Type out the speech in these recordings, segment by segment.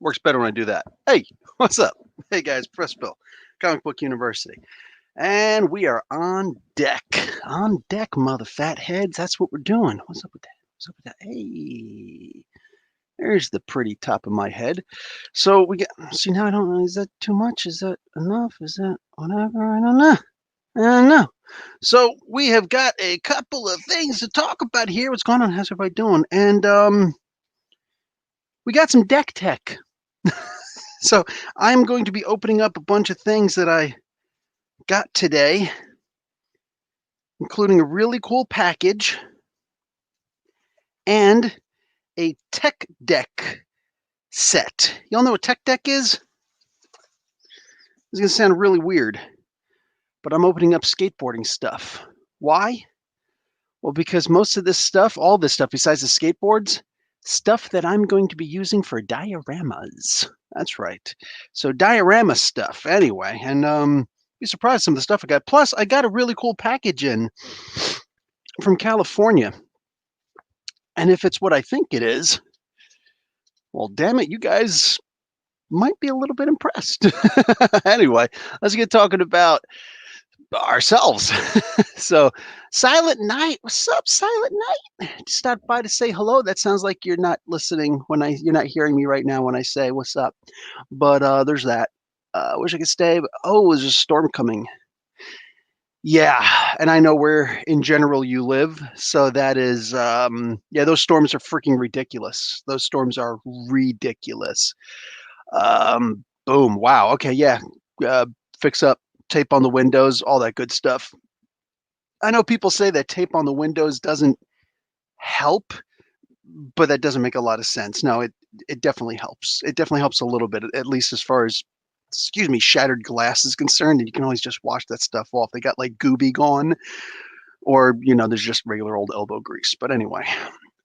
Works better when I do that. Hey, what's up? Hey guys, Press Bill, Comic Book University. And we are on deck. On deck, mother fat heads. That's what we're doing. What's up with that? What's up with that? Hey, there's the pretty top of my head. So we get, see, now I don't know. Is that too much? Is that enough? Is that whatever? I don't know. I don't know. So we have got a couple of things to talk about here. What's going on? How's everybody doing? And we got some deck tech. So I'm going to be opening up a bunch of things that I got today, including a really cool package and a tech deck set. Y'all know what tech deck is? It's going to sound really weird, but I'm opening up skateboarding stuff. Why? Well, because most of this stuff, all this stuff besides the skateboards, stuff that I'm going to be using for dioramas. That's right. So diorama stuff anyway. And be surprised some of the stuff I got. Plus, I got a really cool package in from California. And if it's what I think it is, well, damn it, you guys might be a little bit impressed. Anyway, let's get talking about ourselves. So, Silent Night, what's up, Silent Night? Just stopped by to say hello. That sounds like you're not listening you're not hearing me right now when I say what's up. But there's that. Wish I could stay. But, oh, there's a storm coming. Yeah, and I know where in general you live, so that is yeah, those storms are freaking ridiculous. Those storms are ridiculous. Boom, wow. Okay, yeah. Fix up, tape on the windows, all that good stuff. I know people say that tape on the windows doesn't help, but that doesn't make a lot of sense. No, it definitely helps. It definitely helps a little bit, at least as far as shattered glass is concerned, and you can always just wash that stuff off. They got like Gooby gone, or there's just regular old elbow grease. But anyway,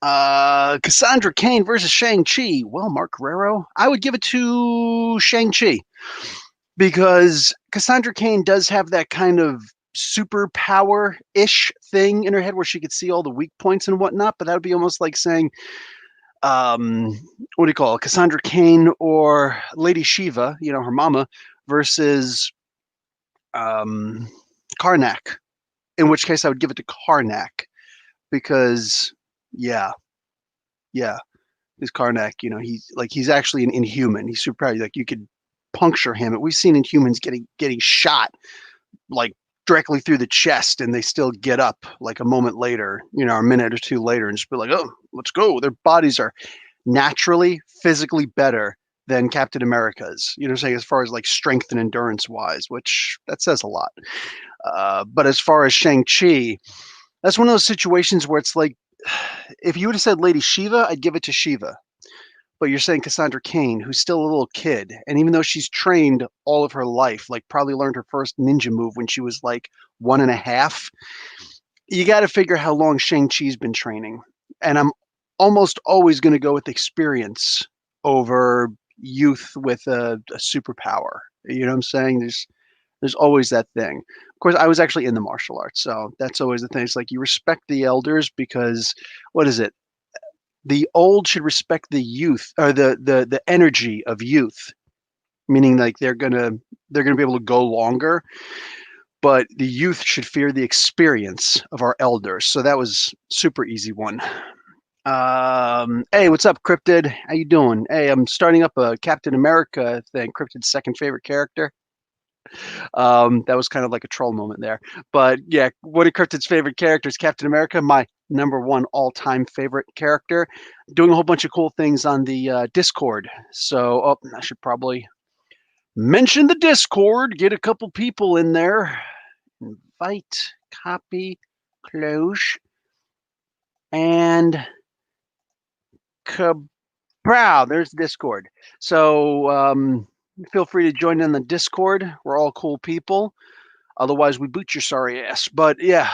Cassandra Cain versus Shang-Chi. Well, Mark Guerrero, I would give it to Shang-Chi because Cassandra Cain does have that kind of superpower-ish thing in her head where she could see all the weak points and whatnot, but that would be almost like saying, what do you call it, Cassandra Cain or Lady Shiva, her mama, versus Karnak, in which case I would give it to Karnak because, yeah, this Karnak, he's actually an Inhuman. He's super, like you could puncture him. We've seen Inhumans getting shot like directly through the chest, and they still get up like a moment later, a minute or two later, and just be like, oh, let's go. Their bodies are naturally, physically better than Captain America's, saying as far as like strength and endurance wise, which that says a lot. But as far as Shang-Chi, that's one of those situations where it's like, if you would have said Lady Shiva, I'd give it to Shiva. But you're saying Cassandra Cain, who's still a little kid, and even though she's trained all of her life, like probably learned her first ninja move when she was like 1.5, you got to figure how long Shang-Chi's been training. And I'm almost always going to go with experience over youth with a superpower. You know what I'm saying? There's always that thing. Of course, I was actually in the martial arts, so that's always the thing. It's like you respect the elders because, what is it? The old should respect the youth, or the energy of youth, meaning like they're gonna be able to go longer. But the youth should fear the experience of our elders. So that was super easy one. Hey, what's up, Cryptid? How you doing? Hey, I'm starting up a Captain America thing. Cryptid's second favorite character. That was kind of like a troll moment there. But yeah, one of Cryptid's favorite characters, Captain America, my #1 all-time favorite character. Doing a whole bunch of cool things on the Discord. So, I should probably mention the Discord, get a couple people in there. Invite, copy, close, and kabrow, there's Discord. So feel free to join in the Discord. We're all cool people. Otherwise, we boot your sorry ass. But yeah,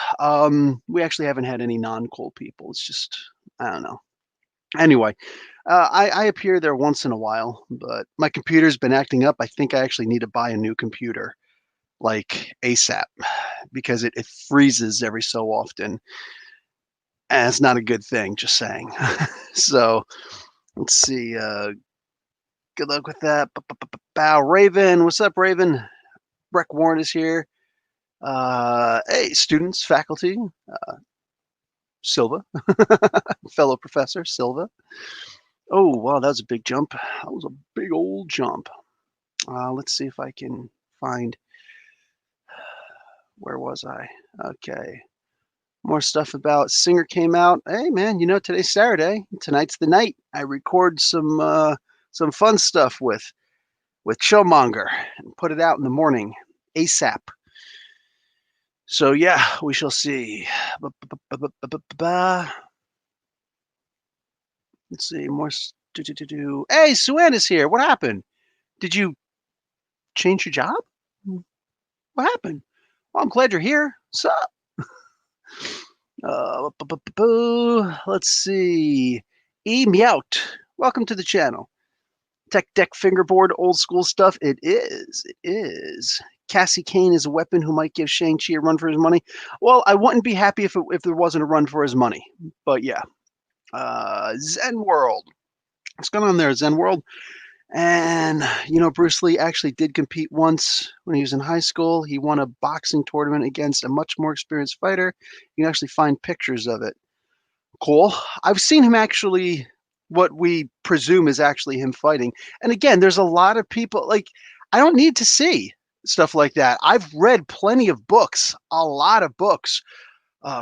we actually haven't had any non-cool people. It's just, I don't know. Anyway, I appear there once in a while, but my computer's been acting up. I think I actually need to buy a new computer, like ASAP, because it freezes every so often. And it's not a good thing, just saying. So let's see. Good luck with that. Bow, Raven. What's up, Raven? Breck Warren is here. Hey, students, faculty, Silva, fellow professor Silva. Oh, wow, that was a big jump. That was a big old jump. Let's see if I can find. Where was I? Okay. More stuff about Singer came out. Hey, man, today's Saturday. Tonight's the night. I record some fun stuff with Chillmonger and put it out in the morning, ASAP. So yeah, we shall see. Let's see more. Hey, Suan is here. What happened? Did you change your job? What happened? Well, I'm glad you're here. Sup? Let's see. E Meowt. Welcome to the channel. Tech deck fingerboard, old school stuff. It is. It is. Cassie Kane is a weapon who might give Shang-Chi a run for his money. Well, I wouldn't be happy if there wasn't a run for his money. But yeah. Zen World. What's going on there, Zen World? And, Bruce Lee actually did compete once when he was in high school. He won a boxing tournament against a much more experienced fighter. You can actually find pictures of it. Cool. I've seen him actually, what we presume is actually him fighting. And again, there's a lot of people, I don't need to see stuff like that. I've read plenty of books, a lot of books,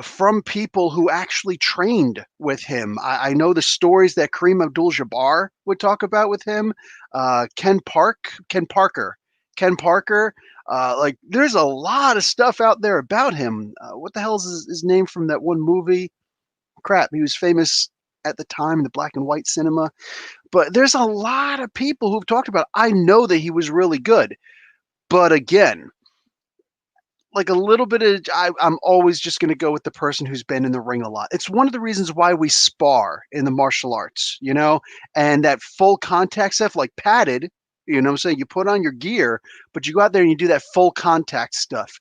from people who actually trained with him. I know the stories that Kareem Abdul-Jabbar would talk about with him. Ken Parker. There's a lot of stuff out there about him. What the hell is his name from that one movie? Crap, he was famous at the time in the black and white cinema. But there's a lot of people who've talked about it. I know that he was really good. But again, a little bit of, I'm always just going to go with the person who's been in the ring a lot. It's one of the reasons why we spar in the martial arts, and that full contact stuff, like padded, what I'm saying? You put on your gear, but you go out there and you do that full contact stuff.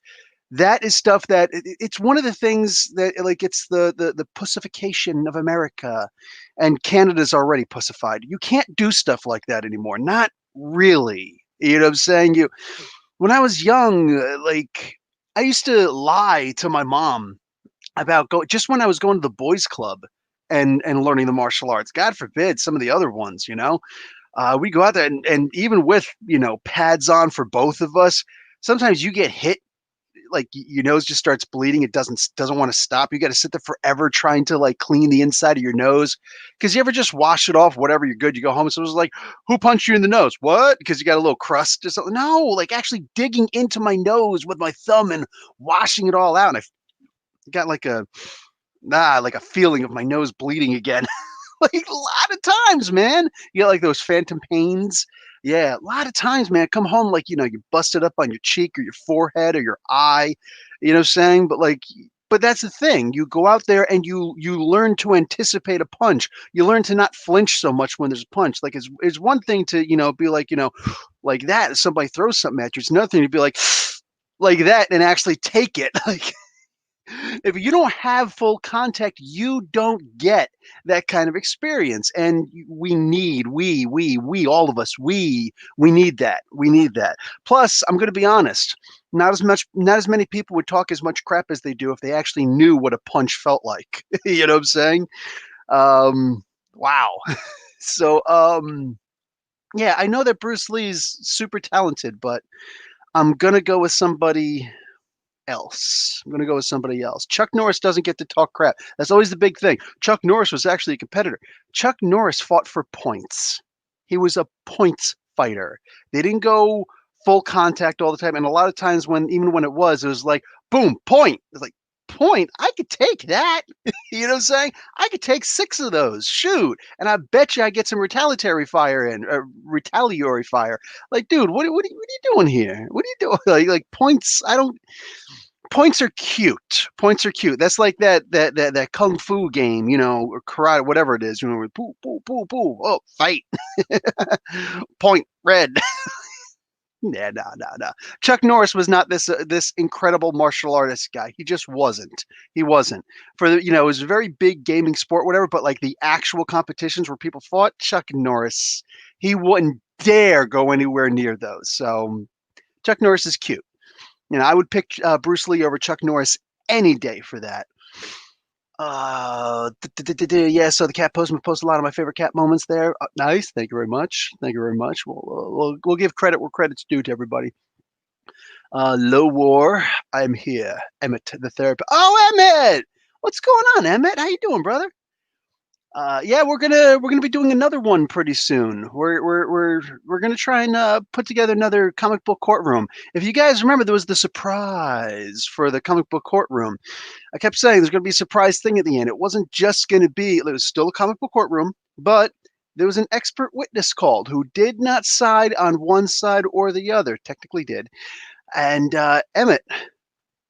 That is stuff that it's one of the things that it's the pussification of America, and Canada's already pussified. You can't do stuff like that anymore. Not really. You know what I'm saying? When I was young, I used to lie to my mom about just when I was going to the boys club and learning the martial arts. God forbid some of the other ones, we go out there and even with, pads on for both of us, sometimes you get hit, your nose just starts bleeding. It doesn't want to stop. You got to sit there forever trying to clean the inside of your nose. Cause you ever just wash it off, whatever, you're good. You go home. So it was like, who punched you in the nose? What? Because you got a little crust or something. No, actually digging into my nose with my thumb and washing it all out. And I got like a feeling of my nose bleeding again. A lot of times, man, you get those phantom pains. Yeah, a lot of times, man, come home you busted up on your cheek or your forehead or your eye, you know what I'm saying? But that's the thing. You go out there and you learn to anticipate a punch. You learn to not flinch so much when there's a punch. It's one thing to, be like that, if somebody throws something at you. It's another thing to be like that and actually take it. If you don't have full contact, you don't get that kind of experience. And all of us, we need that. We need that. Plus, I'm going to be honest, not as many people would talk as much crap as they do if they actually knew what a punch felt like. You know what I'm saying? Wow. So, yeah, I know that Bruce Lee's super talented, but I'm going to go with somebody else. I'm going to go with somebody else. Chuck Norris doesn't get to talk crap. That's always the big thing. Chuck Norris was actually a competitor. Chuck Norris fought for points. He was a points fighter. They didn't go full contact all the time. And a lot of times even when it was like, boom, point. It's like, point? I could take that. You know what I'm saying? I could take 6 of those. Shoot. And I bet you I get some retaliatory fire. Dude, what are you doing here? What are you doing? Like points, points are cute. Points are cute. That's like that kung fu game, or karate, whatever it is. Poo, poo, poo, poo. Oh, fight. Point, red. Nah. Chuck Norris was not this incredible martial artist guy. He just wasn't. He wasn't. It was a very big gaming sport, whatever. But the actual competitions where people fought, Chuck Norris, he wouldn't dare go anywhere near those. So Chuck Norris is cute. I would pick Bruce Lee over Chuck Norris any day for that. Yeah, so the cat postman posts a lot of my favorite cat moments there. Nice, thank you very much. Thank you very much. We'll give credit where credit's due to everybody. Low War, I'm here. Emmett, the therapist. Oh, Emmett, what's going on, Emmett? How you doing, brother? Yeah, we're gonna be doing another one pretty soon. We're gonna try and put together another comic book courtroom. If you guys remember, there was the surprise for the comic book courtroom. I kept saying there's gonna be a surprise thing at the end. It wasn't just gonna be. It was still a comic book courtroom, but there was an expert witness called who did not side on one side or the other. Technically, did. And Emmett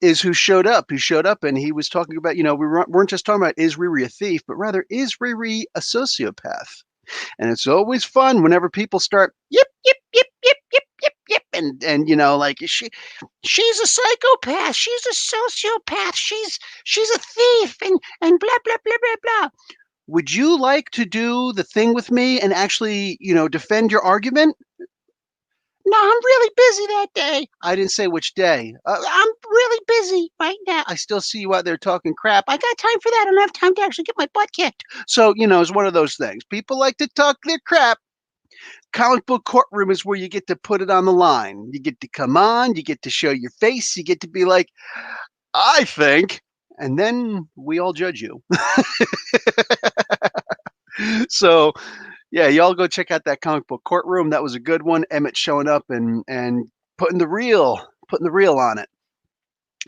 is who showed up. He showed up and he was talking about, we weren't just talking about is Riri a thief, but rather is Riri a sociopath? And it's always fun whenever people start yip yip yip yip yip yip yip and like she's a psychopath, she's a sociopath, she's a thief and blah blah blah blah blah. Would you like to do the thing with me and actually, defend your argument? No, I'm really busy that day. I didn't say which day. I'm really busy right now. I still see you out there talking crap. I got time for that. I don't have time to actually get my butt kicked. So, it's one of those things. People like to talk their crap. Comic book courtroom is where you get to put it on the line. You get to come on, you get to show your face, you get to be like, I think, and then we all judge you. So, yeah, y'all go check out that comic book courtroom. That was a good one. Emmett showing up and putting the real on it.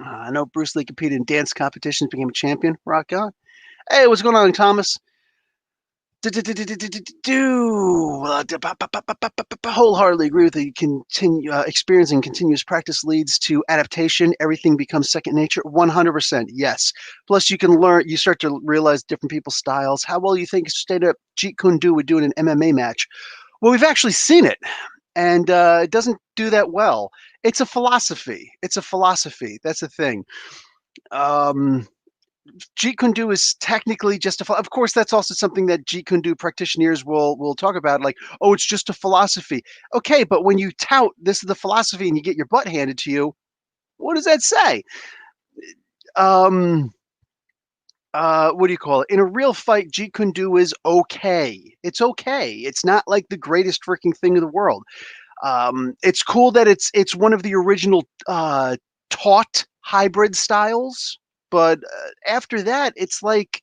I know Bruce Lee competed in dance competitions, became a champion. Rock on. Hey, what's going on, Thomas? Wholeheartedly agree with you. Experiencing continuous practice leads to adaptation. Everything becomes second nature. 100%. Yes. Plus, you can learn. You start to realize different people's styles. How well you think straight up Jeet Kune Do would do in an MMA match? Well, we've actually seen it, and it doesn't do that well. It's a philosophy. It's a philosophy. That's the thing. Jeet Kune Do is technically just of course, that's also something that Jeet Kune Do practitioners will talk about, like, oh, it's just a philosophy. Okay, but when you tout this is the philosophy and you get your butt handed to you, what does that say? What do you call it? In a real fight, Jeet Kune Do is okay. It's okay. It's not like the greatest freaking thing in the world. It's cool that it's one of the original taught hybrid styles. But after that, it's like,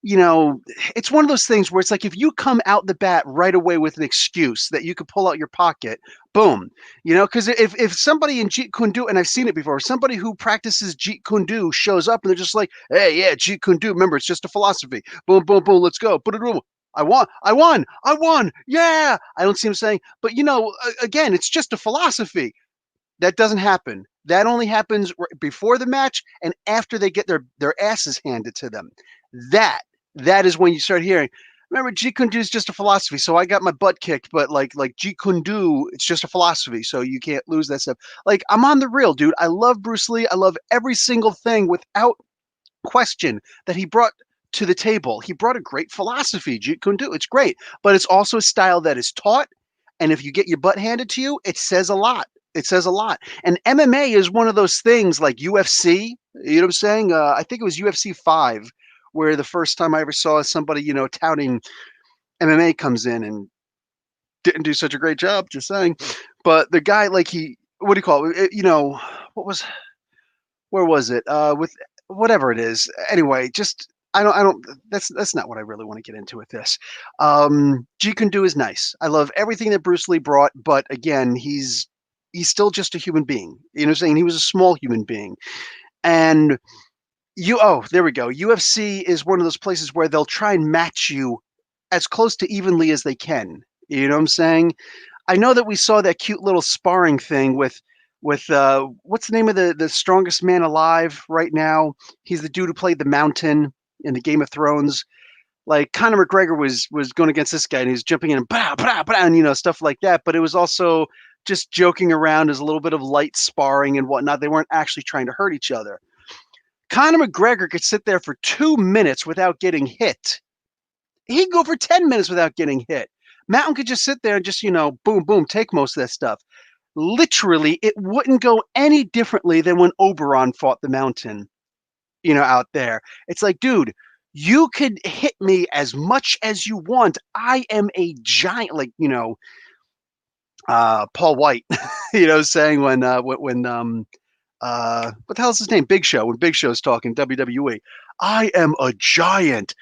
it's one of those things where it's like if you come out the bat right away with an excuse that you could pull out your pocket, boom, because if somebody in Jeet Kune Do, and I've seen it before, somebody who practices Jeet Kune Do shows up and they're just like, hey, yeah, Jeet Kune Do, remember, it's just a philosophy. Boom, boom, boom, let's go. I won. Yeah. I don't see him saying, but again, it's just a philosophy. That doesn't happen. That only happens before the match and after they get their asses handed to them. That is when you start hearing, remember, Jeet Kune Do is just a philosophy. So I got my butt kicked, but like Jeet Kune Do, it's just a philosophy. So you can't lose that stuff. Like, I'm on the real, dude. I love Bruce Lee. I love every single thing without question that he brought to the table. He brought a great philosophy, Jeet Kune Do. It's great, but it's also a style that is taught. And if you get your butt handed to you, it says a lot. It says a lot. And MMA is one of those things like UFC. You know what I'm saying? I think it was UFC 5 where the first time I ever saw somebody, touting MMA comes in and didn't do such a great job, just saying. But the guy, like, what do you call it? Where was it? With whatever it is. Anyway, just, I don't, that's not what I really want to get into with this. Jeet Kune Do is nice. I love everything that Bruce Lee brought, but again, he's still just a human being. You know what I'm saying? He was a small human being. And there we go. UFC is one of those places where they'll try and match you as close to evenly as they can. You know what I'm saying? I know that we saw that cute little sparring thing with what's the name of the strongest man alive right now? He's the dude who played the Mountain in the Game of Thrones. Like, Conor McGregor was going against this guy and he was jumping in and blah, blah, blah, and stuff like that. But it was also just joking around as a little bit of light sparring and whatnot. They weren't actually trying to hurt each other. Conor McGregor could sit there for 2 minutes without getting hit. He'd go for 10 minutes without getting hit. Mountain could just sit there and just, boom, boom, take most of that stuff. Literally, it wouldn't go any differently than when Oberon fought the Mountain, out there. It's like, dude, you could hit me as much as you want. I am a giant, like, Paul White, saying what the hell is his name? Big Show. When Big Show's talking WWE, I am a giant.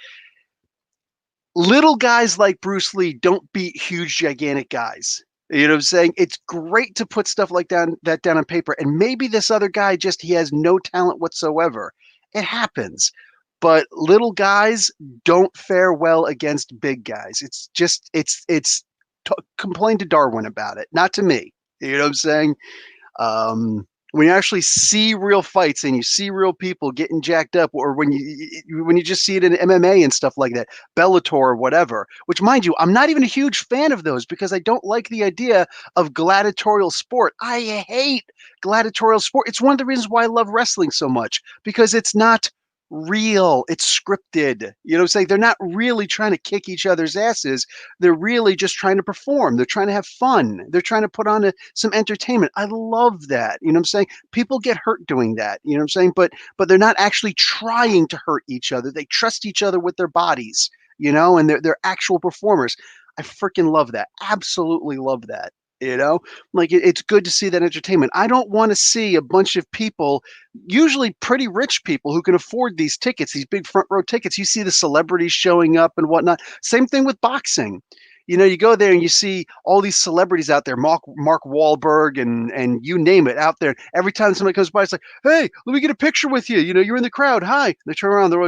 Little guys like Bruce Lee don't beat huge, gigantic guys. You know what I'm saying? It's great to put stuff like that down on paper. And maybe this other guy he has no talent whatsoever. It happens. But little guys don't fare well against big guys. It's just, complain to Darwin about it, not to me. You know what I'm saying? When you actually see real fights and you see real people getting jacked up, or when you just see it in MMA and stuff like that, Bellator or whatever, which, mind you, I'm not even a huge fan of those because I don't like the idea of gladiatorial sport. I hate gladiatorial sport. It's one of the reasons why I love wrestling so much, because it's not real. It's scripted. You know what I'm saying? They're not really trying to kick each other's asses. They're really just trying to perform. They're trying to have fun. They're trying to put on some entertainment. I love that. You know what I'm saying? People get hurt doing that. You know what I'm saying? But they're not actually trying to hurt each other. They trust each other with their bodies, and they're actual performers. I freaking love that. Absolutely love that. Like it's good to see that entertainment. I don't want to see a bunch of people, usually pretty rich people who can afford these tickets, these big front row tickets. You see the celebrities showing up and whatnot. Same thing with boxing. You go there and you see all these celebrities out there, Mark Wahlberg and you name it out there. Every time somebody comes by, it's like, hey, let me get a picture with you. You're in the crowd. Hi. They turn around. They're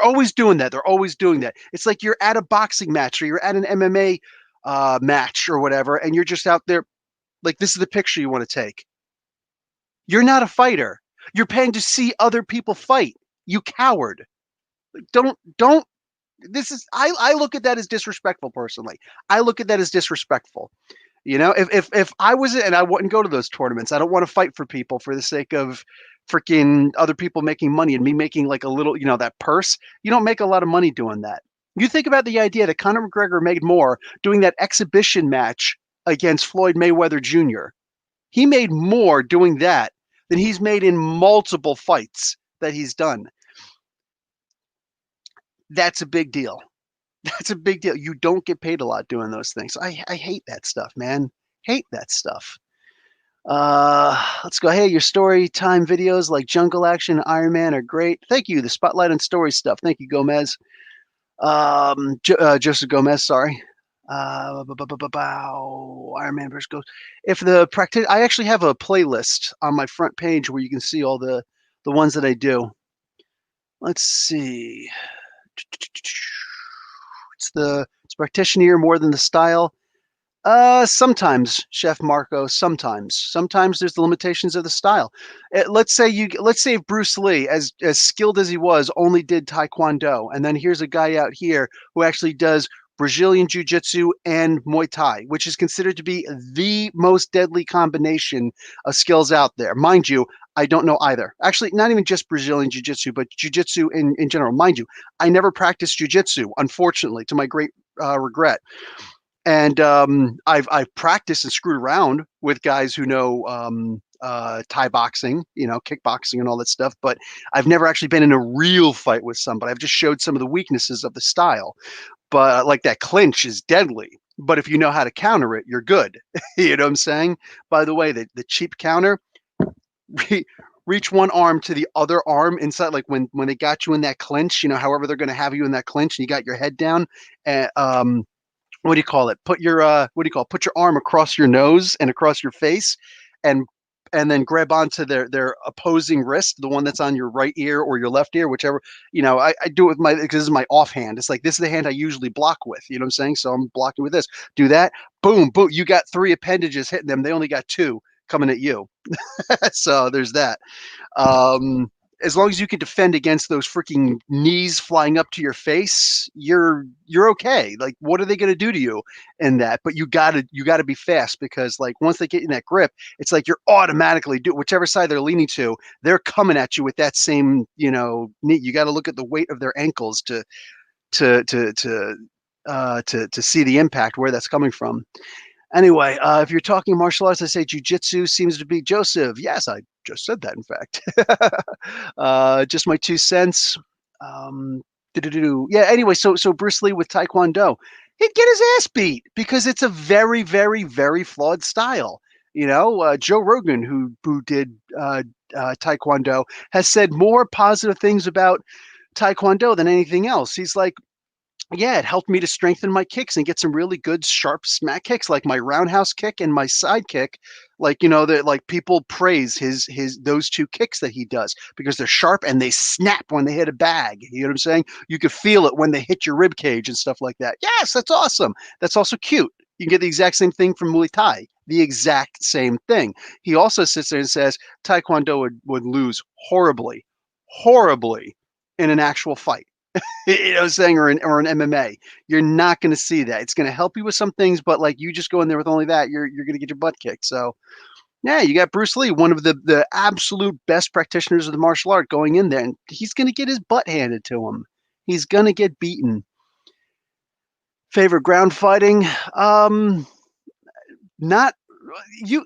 always doing that. They're always doing that. It's like you're at a boxing match or you're at an MMA match or whatever, and you're just out there like, this is the picture you want to take. You're not a fighter. You're paying to see other people fight. You coward. Don't. This is I look at that as disrespectful personally. I look at that as disrespectful. If I was it and I wouldn't go to those tournaments, I don't want to fight for people for the sake of freaking other people making money and me making like a little, that purse. You don't make a lot of money doing that. You think about the idea that Conor McGregor made more doing that exhibition match against Floyd Mayweather Jr. He made more doing that than he's made in multiple fights that he's done. That's a big deal. That's a big deal. You don't get paid a lot doing those things. I hate that stuff, man. Hate that stuff. Let's go. Hey, your story time videos like Jungle Action and Iron Man are great. Thank you. The spotlight on story stuff. Thank you, Gomez. Joseph Gomez, sorry. Iron Man versus Ghost. If the practice, I actually have a playlist on my front page where you can see all the ones that I do. Let's see. It's practitioner more than the style. Sometimes, Chef Marco. Sometimes there's the limitations of the style. Let's say if Bruce Lee, as skilled as he was, only did Taekwondo, and then here's a guy out here who actually does Brazilian Jiu-Jitsu and Muay Thai, which is considered to be the most deadly combination of skills out there. Mind you, I don't know either. Actually, not even just Brazilian Jiu-Jitsu, but Jiu-Jitsu in general. Mind you, I never practiced Jiu-Jitsu, unfortunately, to my great regret. And I've practiced and screwed around with guys who know Thai boxing, kickboxing and all that stuff, but I've never actually been in a real fight with somebody. I've just showed some of the weaknesses of the style. But like that clinch is deadly. But if you know how to counter it, you're good. You know what I'm saying? By the way, the cheap counter, reach one arm to the other arm inside, like when they got you in that clinch, however they're going to have you in that clinch and you got your head down. And what do you call it? Put your put your arm across your nose and across your face, and then grab onto their opposing wrist, the one that's on your right ear or your left ear, whichever. I do it with because this is my offhand. It's like, this is the hand I usually block with. You know what I'm saying? So I'm blocking with this. Do that. Boom, boom. You got 3 appendages hitting them. They only got 2 coming at you. So there's that. As long as you can defend against those freaking knees flying up to your face, you're okay. Like, what are they going to do to you in that? But you gotta be fast, because like once they get in that grip, it's like you're automatically whichever side they're leaning to, they're coming at you with that same knee. You got to look at the weight of their ankles to to see the impact, where that's coming from. Anyway, if you're talking martial arts, I say jujitsu seems to be Joseph. Yes, I just said that, in fact. Just my 2 cents. Um, yeah, anyway, so Bruce Lee with Taekwondo, he'd get his ass beat because it's a very, very, very flawed style. Joe Rogan, who did Taekwondo, has said more positive things about Taekwondo than anything else. He's like, yeah, it helped me to strengthen my kicks and get some really good sharp smack kicks, like my roundhouse kick and my side kick. Like, that, like, people praise his those two kicks that he does because they're sharp and they snap when they hit a bag. You know what I'm saying? You could feel it when they hit your rib cage and stuff like that. Yes, that's awesome. That's also cute. You can get the exact same thing from Muay Thai. The exact same thing. He also sits there and says Taekwondo would lose horribly, horribly in an actual fight. You know what I'm saying, or an MMA. You're not going to see that. It's going to help you with some things, but like, you just go in there with only that, you're going to get your butt kicked. So yeah, you got Bruce Lee, one of the absolute best practitioners of the martial art, going in there, and he's going to get his butt handed to him. He's going to get beaten. Favorite ground fighting? Not you.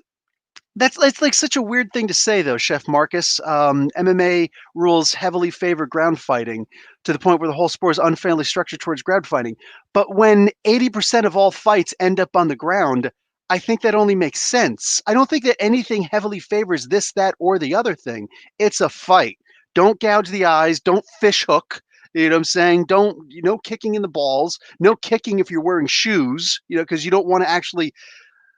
It's like such a weird thing to say, though, Chef Marcus. MMA rules heavily favor ground fighting to the point where the whole sport is unfairly structured towards ground fighting. But when 80% of all fights end up on the ground, I think that only makes sense. I don't think that anything heavily favors this, that, or the other thing. It's a fight. Don't gouge the eyes. Don't fish hook. You know what I'm saying? No kicking in the balls. No kicking if you're wearing shoes, because you don't want to actually,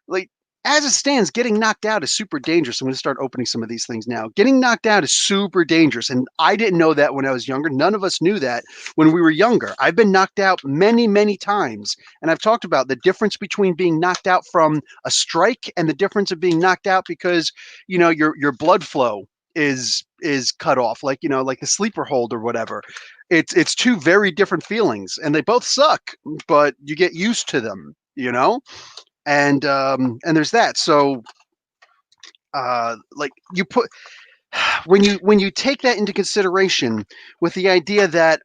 like, as it stands, getting knocked out is super dangerous. I'm going to start opening some of these things now. Getting knocked out is super dangerous. And I didn't know that when I was younger. None of us knew that when we were younger. I've been knocked out many, many times. And I've talked about the difference between being knocked out from a strike and the difference of being knocked out because, your blood flow is cut off, like the sleeper hold or whatever. It's two very different feelings, and they both suck, but you get used to them, and there's that. So like, you put when you take that into consideration with the idea that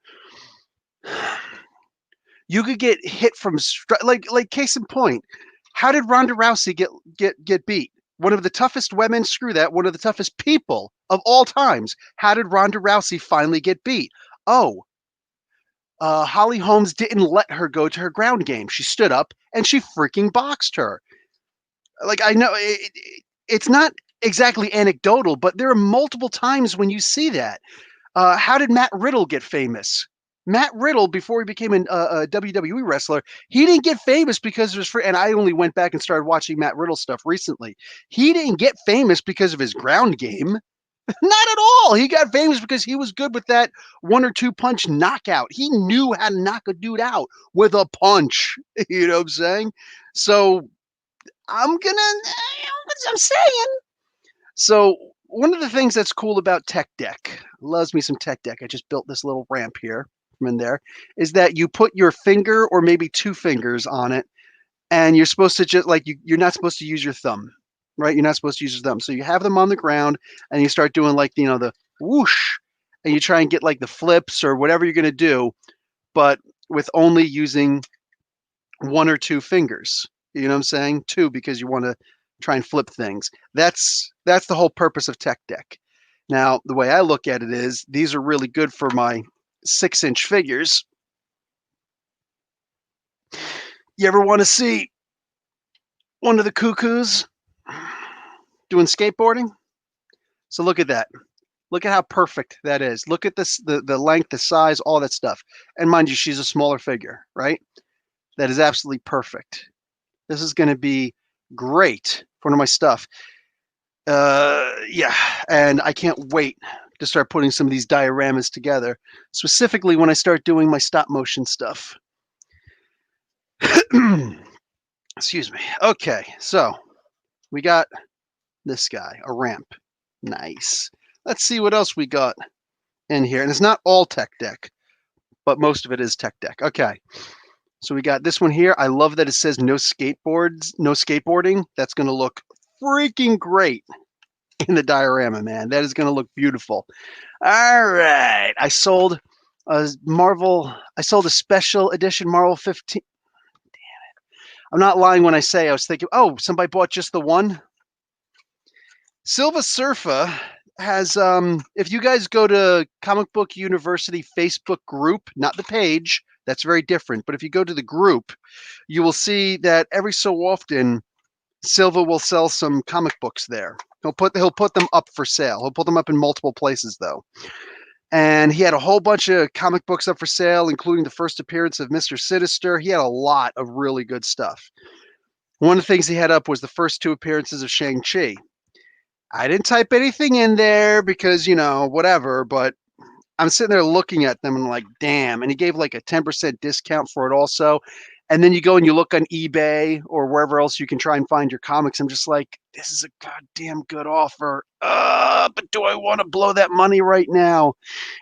you could get hit from like case in point, how did Ronda Rousey get beat? One of the toughest women, screw that, one of the toughest people of all times. How did Ronda Rousey finally get beat? Oh, Holly Holmes didn't let her go to her ground game. She stood up and she freaking boxed her. Like, I know it's not exactly anecdotal, but there are multiple times when you see that. How did Matt Riddle get famous? Matt Riddle, before he became a WWE wrestler, he didn't get famous because of his free. And I only went back and started watching Matt Riddle stuff recently. He didn't get famous because of his ground game. Not at all. He got famous because he was good with that 1 or 2 punch knockout. He knew how to knock a dude out with a punch. You know what I'm saying? So I'm saying. So one of the things that's cool about Tech Deck, loves me some Tech Deck. I just built this little ramp here from in there, is that you put your finger or maybe 2 fingers on it, and you're supposed to just like you're not supposed to use your thumb, right? You're not supposed to use your thumb. So you have them on the ground, and you start doing like the whoosh, and you try and get like the flips or whatever you're gonna do, but with only using 1 or 2 fingers. You know what I'm saying? 2, because you want to try and flip things. That's the whole purpose of Tech Deck. Now, the way I look at it is these are really good for my 6-inch figures. You ever want to see one of the cuckoos doing skateboarding? So look at that. Look at how perfect that is. Look at this, the length, the size, all that stuff. And mind you, she's a smaller figure, right? That is absolutely perfect. This is going to be great for one of my stuff. Yeah, and I can't wait to start putting some of these dioramas together, specifically when I start doing my stop motion stuff. Excuse me. Okay, so we got this guy, a ramp. Nice. Let's see what else we got in here. And it's not all Tech Deck, but most of it is Tech Deck. Okay. So we got this one here. I love that it says no skateboards, no skateboarding. That's going to look freaking great in the diorama, man. That is going to look beautiful. All right. I sold Marvel. I sold a special edition Marvel 15. I'm not lying when I say I was thinking, oh, somebody bought just the one. Silva Surfa has, if you guys go to Comic Book University Facebook group, not the page, that's very different. But if you go to the group, you will see that every so often Silva will sell some comic books there. He'll put them up for sale. He'll put them up in multiple places though. And he had a whole bunch of comic books up for sale, including the first appearance of Mr. Sinister. He had a lot of really good stuff. One of the things he had up was the first two appearances of Shang-Chi. I didn't type anything in there because, whatever, but I'm sitting there looking at them and like, damn. And he gave like a 10% discount for it also. And then you go and you look on eBay or wherever else you can try and find your comics. I'm just like, this is a goddamn good offer. But do I want to blow that money right now?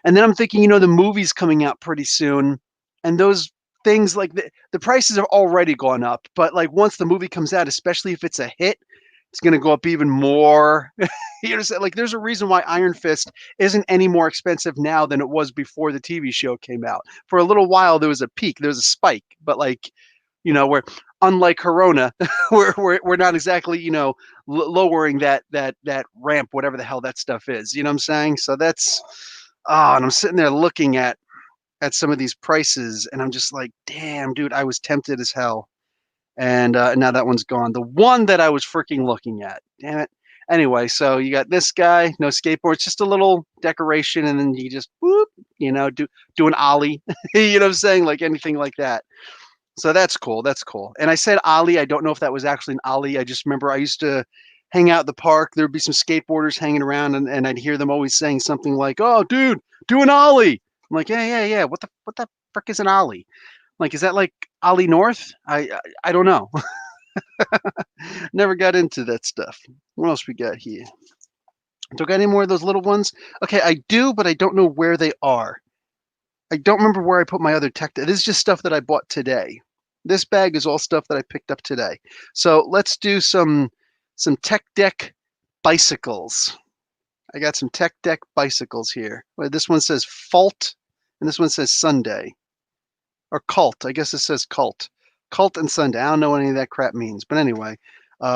And then I'm thinking, the movie's coming out pretty soon. And those things like the prices have already gone up. But like once the movie comes out, especially if it's a hit, it's going to go up even more. Like there's a reason why Iron Fist isn't any more expensive now than it was before the TV show came out. For a little while, there was a peak, there was a spike, but like, where unlike Corona, we're not exactly, lowering that ramp, whatever the hell that stuff is. You know what I'm saying? So that's, and I'm sitting there looking at some of these prices, and I'm just like, damn, dude, I was tempted as hell. And now that one's gone. The one that I was freaking looking at, damn it. Anyway, so you got this guy, no skateboard, it's just a little decoration, and then you just whoop, do an ollie. You know what I'm saying? Like anything like that. So that's cool. That's cool. And I said ollie. I don't know if that was actually an ollie. I just remember I used to hang out at the park. There'd be some skateboarders hanging around, and I'd hear them always saying something like, "Oh, dude, do an ollie." I'm like, yeah. What the frick is an ollie? Like, is that like Ollie North? I don't know. Never got into that stuff. What else we got here? Don't got any more of those little ones? Okay, I do, but I don't know where they are. I don't remember where I put my other tech. This is just stuff that I bought today. This bag is all stuff that I picked up today. So let's do some tech deck bicycles. I got some tech deck bicycles here. This one says Fault, and this one says Sunday. Or Cult. I guess it says Cult. Cult and Sunday. I don't know what any of that crap means. But anyway,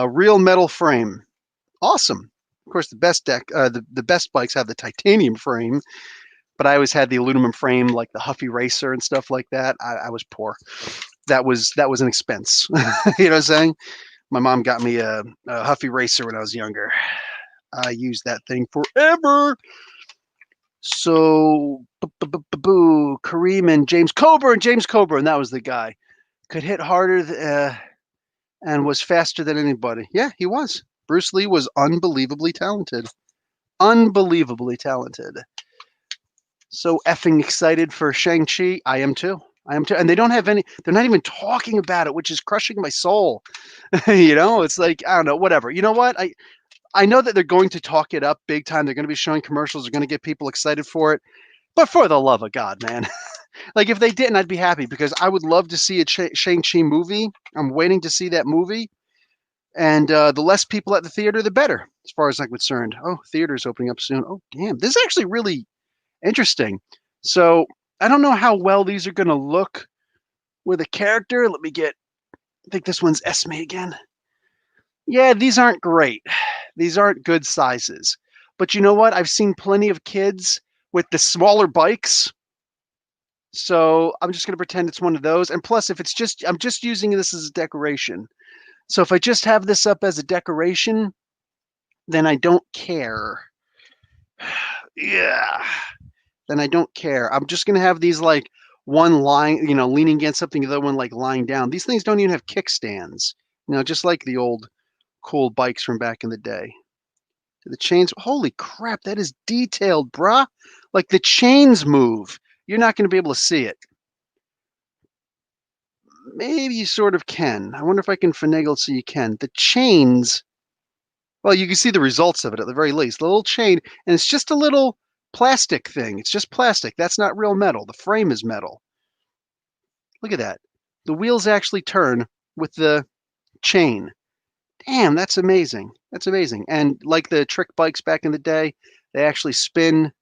real metal frame. Awesome. Of course, the best the best bikes have the titanium frame, but I always had the aluminum frame, like the Huffy Racer and stuff like that. I was poor. That was an expense. You know what I'm saying? My mom got me a Huffy Racer when I was younger. I used that thing forever. So, Kareem and James Coburn, and that was the guy. Could hit harder and was faster than anybody. Yeah, he was. Bruce Lee was unbelievably talented. Unbelievably talented. So effing excited for Shang-Chi. I am too. And they don't have any, they're not even talking about it, which is crushing my soul. It's like, I don't know, whatever. You know what? I know that they're going to talk it up big time. They're going to be showing commercials. They're going to get people excited for it. But for the love of God, man. Like if they didn't, I'd be happy because I would love to see a Shang-Chi movie. I'm waiting to see that movie. And the less people at the theater, the better, as far as I'm concerned. Oh, theater's opening up soon. Oh, damn. This is actually really interesting. So I don't know how well these are going to look with a character. I think this one's Esme again. Yeah, these aren't great. These aren't good sizes. But you know what? I've seen plenty of kids with the smaller bikes. So I'm just going to pretend it's one of those. And plus, I'm just using this as a decoration. So if I just have this up as a decoration, then I don't care. Yeah. Then I don't care. I'm just going to have these like one lying, leaning against something, the other one like lying down. These things don't even have kickstands, just like the old cool bikes from back in the day. The chains, holy crap, that is detailed, bruh. Like the chains move. You're not going to be able to see it. Maybe you sort of can. I wonder if I can finagle it so you can. The chains, well, you can see the results of it at the very least. The little chain, and it's just a little plastic thing. It's just plastic. That's not real metal. The frame is metal. Look at that. The wheels actually turn with the chain. Damn, that's amazing. That's amazing. And like the trick bikes back in the day, they actually spin.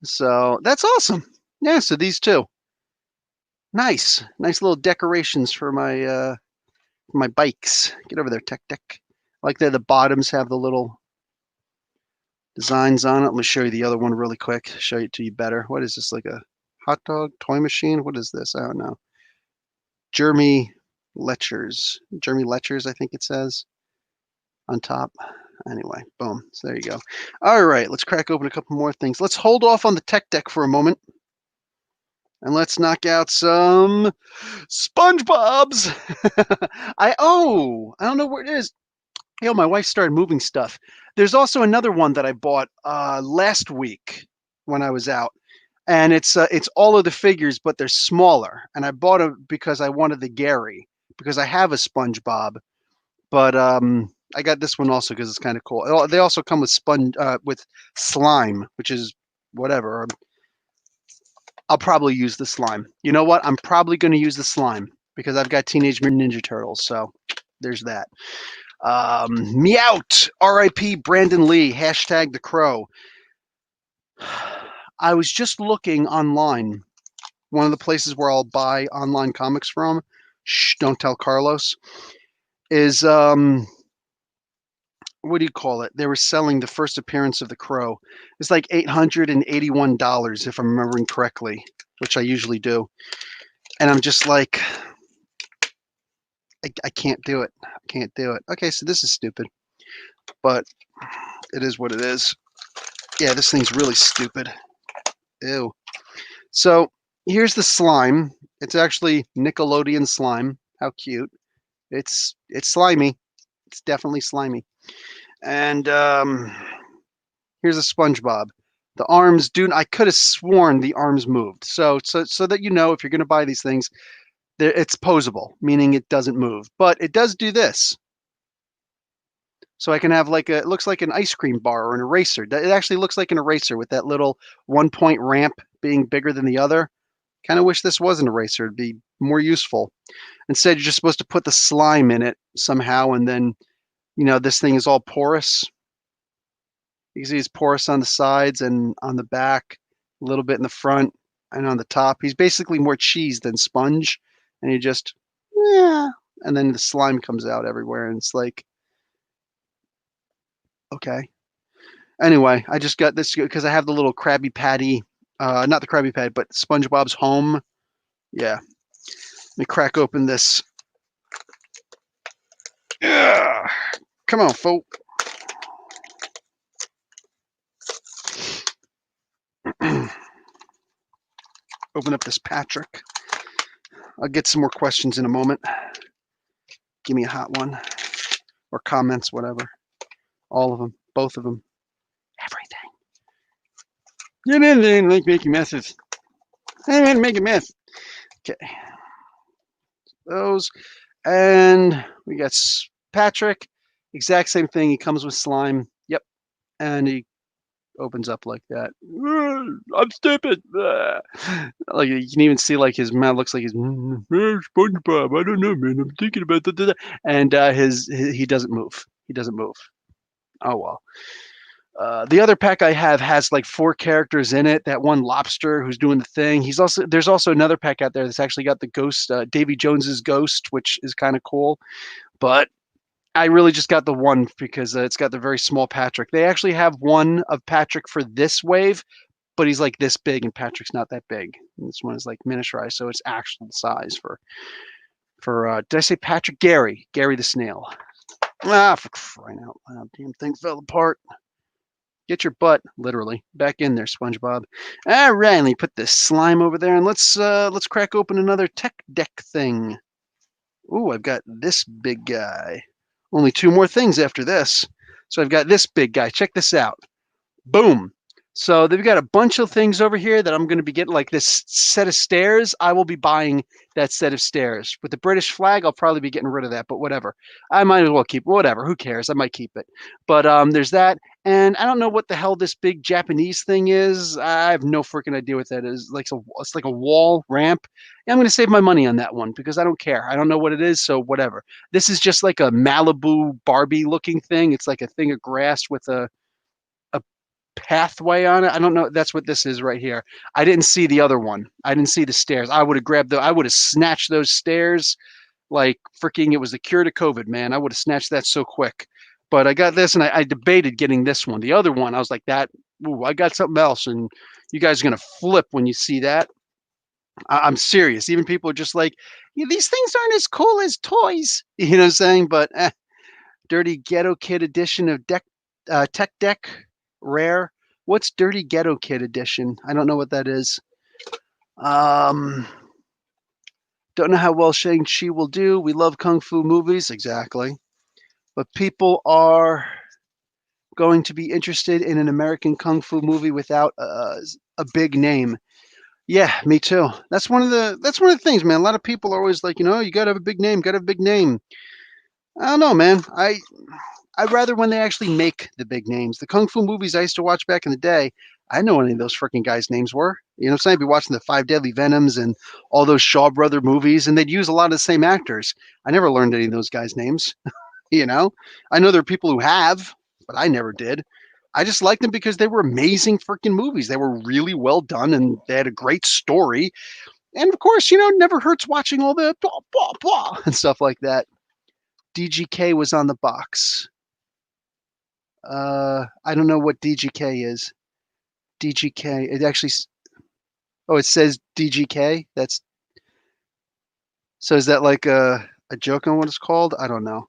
So that's awesome. Yeah, so these two. Nice. Nice little decorations for my bikes. Get over there, Tech Deck. I like that the bottoms have the little designs on it. Let me show you the other one really quick. Show it to you better. What is this, like a hot dog toy machine? What is this? I don't know. Jeremy Letchers, I think it says on top. Anyway, boom. So there you go. All right, let's crack open a couple more things. Let's hold off on the Tech Deck for a moment. And let's knock out some SpongeBob's. I don't know where it is. Yo, my wife started moving stuff. There's also another one that I bought last week when I was out, and it's all of the figures, but they're smaller. And I bought it because I wanted the Gary because I have a SpongeBob, but I got this one also because it's kind of cool. They also come with slime, which is whatever. I'll probably use the slime. You know what? I'm probably going to use the slime because I've got Teenage Mutant Ninja Turtles. So there's that. Meowt. R.I.P. Brandon Lee. Hashtag the Crow. I was just looking online. One of the places where I'll buy online comics from. Shh, don't tell Carlos. Is what do you call it? They were selling the first appearance of the Crow. It's like $881 if I'm remembering correctly, which I usually do. And I'm just like, I can't do it. I can't do it. Okay, so this is stupid, but it is what it is. Yeah, this thing's really stupid. Ew. So here's the slime. It's actually Nickelodeon slime. How cute. It's slimy. It's definitely slimy. And here's a SpongeBob. The arms do. I could have sworn the arms moved. So that you know, if you're going to buy these things, it's posable, meaning it doesn't move. But it does do this. So I can have it looks like an ice cream bar or an eraser. It actually looks like an eraser with that little 1-point ramp being bigger than the other. Kind of wish this was an eraser. It'd be more useful. Instead, you're just supposed to put the slime in it somehow, and then, this thing is all porous. You can see it's porous on the sides and on the back, a little bit in the front and on the top. He's basically more cheese than sponge, and yeah, and then the slime comes out everywhere, and it's like, okay. Anyway, I just got this because I have the little Krabby Patty, not the Krabby Patty, but SpongeBob's Home. Yeah. Let me crack open this. Yeah. Come on, folk. Open up this Patrick. I'll get some more questions in a moment. Give me a hot one. Or comments, whatever. All of them. Both of them. Everything. Get in there and making messes. I'm going to make a mess. Okay. Those. And we got Patrick. Exact same thing. He comes with slime. Yep. And he opens up like that. I'm stupid. Like you can even see like his mouth looks like his SpongeBob. I don't know, man. I'm thinking about that. And he doesn't move. He doesn't move. Oh well. The other pack I have has like 4 characters in it. That one lobster who's doing the thing. There's also another pack out there that's actually got the ghost, Davy Jones's ghost, which is kind of cool. But I really just got the one because it's got the very small Patrick. They actually have one of Patrick for this wave, but he's like this big, and Patrick's not that big. And this one is like miniaturized, so it's actual size for did I say Patrick? Gary the snail. Ah, for crying out loud! Damn thing fell apart. Get your butt, literally, back in there, SpongeBob. All right, let me put this slime over there, and let's crack open another Tech Deck thing. Ooh, I've got this big guy. Only 2 more things after this. So I've got this big guy. Check this out. Boom. So they've got a bunch of things over here that I'm going to be getting, like this set of stairs. I will be buying that set of stairs. With the British flag, I'll probably be getting rid of that, but whatever. I might as well keep it. Whatever. Who cares? I might keep it. But there's that. And I don't know what the hell this big Japanese thing is. I have no freaking idea what that is. It's like a wall ramp. I'm going to save my money on that one because I don't care. I don't know what it is, so whatever. This is just like a Malibu Barbie looking thing. It's like a thing of grass with a pathway on it. I don't know. That's what this is right here. I didn't see the other one. I didn't see the stairs. I would have grabbed I would have snatched those stairs like freaking it was the cure to COVID, man. I would have snatched that so quick. But I got this and I debated getting this one. The other one, I was like, ooh, I got something else. And you guys are going to flip when you see that. I'm serious. Even people are just like, yeah, these things aren't as cool as toys. You know what I'm saying? But Dirty Ghetto Kid edition of Tech Deck Rare. What's Dirty Ghetto Kid edition? I don't know what that is. Don't know how well Shang-Chi will do. We love Kung Fu movies. Exactly. But people are going to be interested in an American Kung Fu movie without a big name. Yeah, me too. That's one of the things, man. A lot of people are always like, you gotta have a big name, gotta have a big name. I don't know, man. I'd rather when they actually make the big names. The Kung Fu movies I used to watch back in the day, I didn't know what any of those freaking guys' names were. You know what I'm saying? I'd be watching the Five Deadly Venoms and all those Shaw Brother movies, and they'd use a lot of the same actors. I never learned any of those guys' names. I know there are people who have, but I never did. I just liked them because they were amazing freaking movies. They were really well done and they had a great story. And of course, it never hurts watching all the blah, blah, blah and stuff like that. DGK was on the box. I don't know what DGK is. DGK, it actually, it says DGK. So is that like a joke on what it's called? I don't know.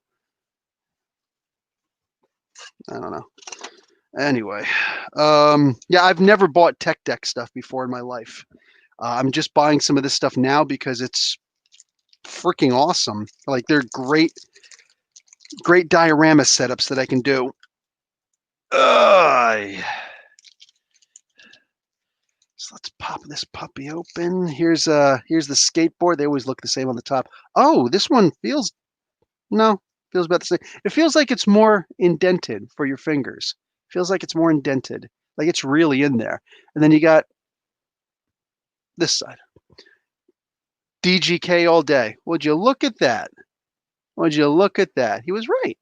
Anyway, yeah, I've never bought Tech Deck stuff before in my life. I'm just buying some of this stuff now because it's freaking awesome. Like they're great diorama setups that I can do. So let's pop this puppy open. Here's the skateboard. They always look the same on the top. Oh, this one feels about the same. It feels like it's more indented for your fingers. Feels like it's more indented. Like it's really in there. And then you got this side. DGK all day. Would you look at that? Would you look at that? He was right.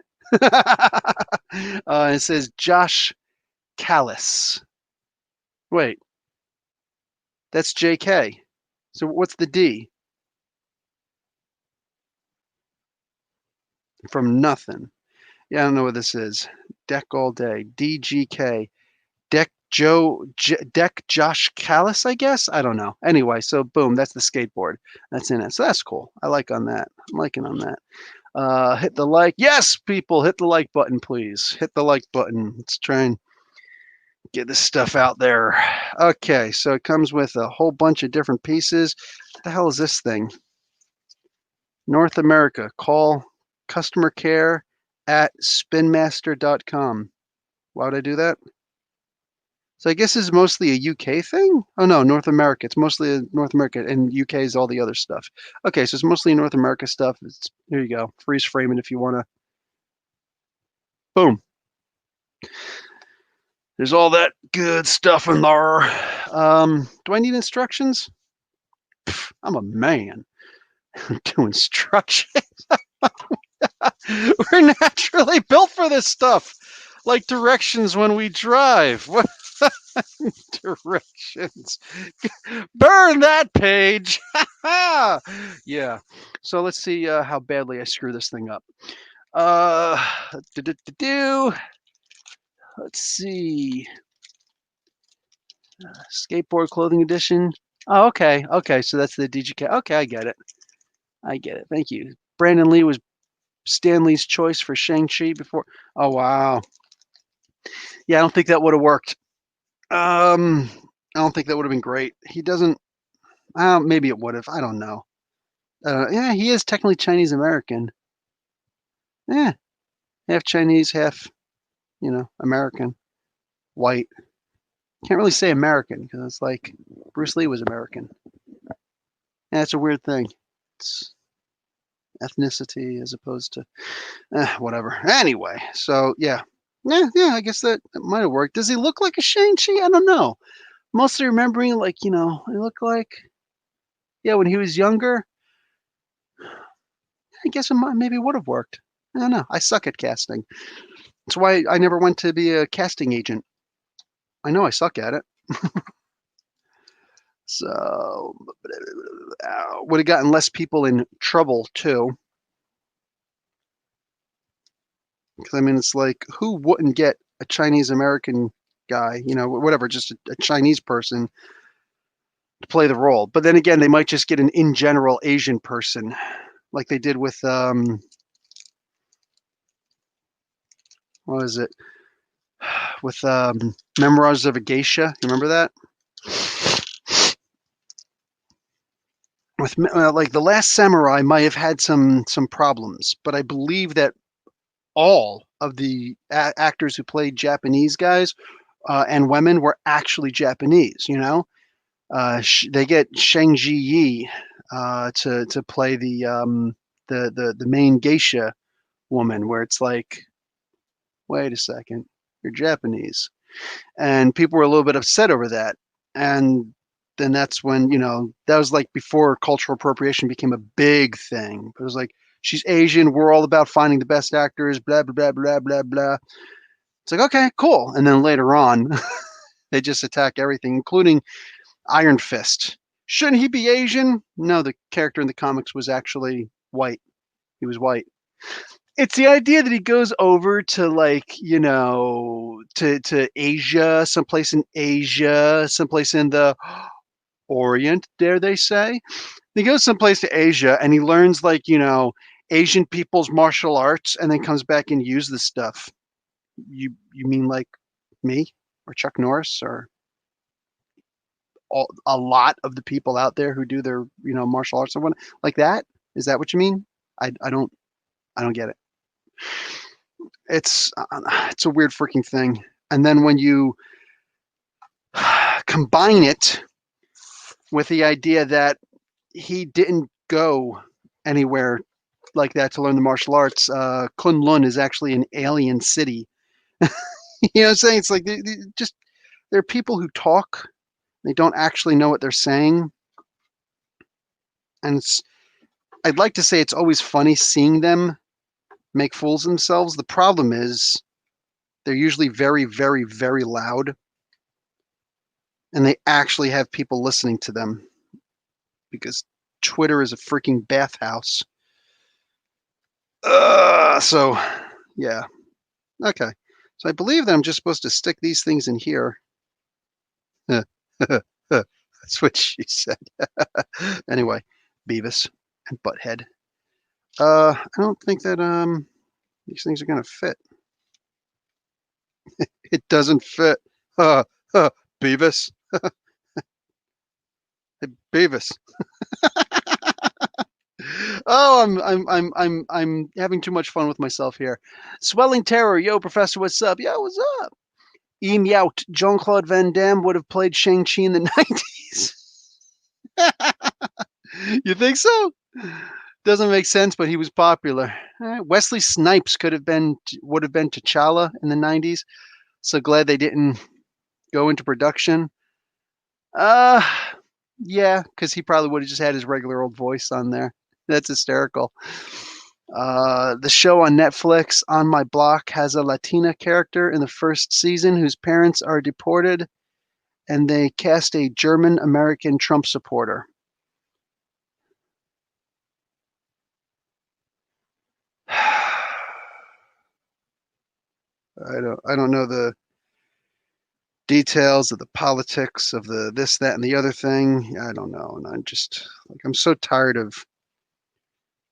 It says Josh Callis. Wait, that's JK. So what's the D? From nothing. Yeah, I don't know what this is. Deck all day. DGK. Deck Josh Callis, I guess. I don't know. Anyway, so boom, that's the skateboard. That's in it. So that's cool. I like on that. I'm liking on that. Hit the like. Yes, people, hit the like button, please. Hit the like button. Let's try and get this stuff out there. Okay, so it comes with a whole bunch of different pieces. What the hell is this thing? North America. Call customer care at spinmaster.com. Why would I do that? So I guess it's mostly a UK thing? Oh no, North America. It's mostly North America, and UK is all the other stuff. Okay, so it's mostly North America stuff. Here you go. Freeze frame it if you want to. Boom. There's all that good stuff in there. Do I need instructions? I'm a man. Do instructions. We're naturally built for this stuff. Like directions when we drive. What directions? Burn that page. Yeah. So let's see how badly I screw this thing up. Let's see. Skateboard clothing edition. Oh, okay. Okay, so that's the DGK. Okay, I get it. Thank you. Brandon Lee was Stan Lee's choice for Shang-Chi before. Oh, wow. Yeah, I don't think that would have worked. I don't think that would have been great. He doesn't. Maybe it would have. I don't know. Yeah, he is technically Chinese American. Yeah, half Chinese, half, American, white. Can't really say American because it's like Bruce Lee was American. Yeah, it's a weird thing. It's ethnicity as opposed to whatever. Anyway, so yeah, I guess that might have worked. Does he look like a Shang-Chi? I don't know. Mostly remembering, like, he looked like, yeah, when he was younger. I guess it maybe would have worked. I don't know. I suck at casting. That's why I never went to be a casting agent. I know I suck at it. So would have gotten less people in trouble too. Because I mean, it's like, who wouldn't get a Chinese American guy, you know, whatever, just a Chinese person to play the role. But then again, they might just get an in general Asian person, like they did with what was it? With Memoirs of a Geisha. You remember that? With like The Last Samurai might have had some problems, but I believe that all of the actors who played Japanese guys and women were actually Japanese. You know, they get Shang Ji Yi to play the main geisha woman, where it's like, wait a second, you're Japanese, and people were a little bit upset over that, and then that's when, you know, that was like before cultural appropriation became a big thing. It was like, she's Asian, we're all about finding the best actors, blah blah blah blah blah blah. It's like, okay, cool, and then later on, they just attack everything, including Iron Fist. Shouldn't he be Asian? No, the character in the comics was actually white. He was white. It's the idea that he goes over to, like, you know, to Asia, someplace in Asia, someplace in the Orient, dare they say. He goes someplace to Asia and he learns, like, you know, Asian people's martial arts, and then comes back and uses the stuff. You mean like me or Chuck Norris or a lot of the people out there who do their, you know, martial arts or what, like that? Is that what you mean? I don't get it. It's a weird freaking thing. And then when you combine it with the idea that he didn't go anywhere like that to learn the martial arts, Kunlun is actually an alien city. You know what I'm saying? It's like just there are people who talk, they don't actually know what they're saying, and I'd like to say it's always funny seeing them make fools of themselves. The problem is they're usually very, very, very loud, and they actually have people listening to them because Twitter is a freaking bathhouse. So, yeah. Okay. So I believe that I'm just supposed to stick these things in here. That's what she said. Anyway, Beavis and Butthead. I don't think that these things are gonna fit. It doesn't fit. Beavis. Hey, Beavis. Oh, I'm having too much fun with myself here. Swelling Terror, yo, Professor, what's up? Yo, what's up? E Meowt, Jean-Claude Van Damme would have played Shang-Chi in the 90s. You think so? Doesn't make sense, but he was popular. Wesley Snipes would have been T'Challa in the 90s. So glad they didn't go into production. Uh, yeah, because he probably would have just had his regular old voice on there. That's hysterical. The show on Netflix, On My Block, has a Latina character in the first season whose parents are deported, and they cast a German American Trump supporter. I don't know the details of the politics of the this, that, and the other thing. I don't know. And I'm just like, I'm so tired of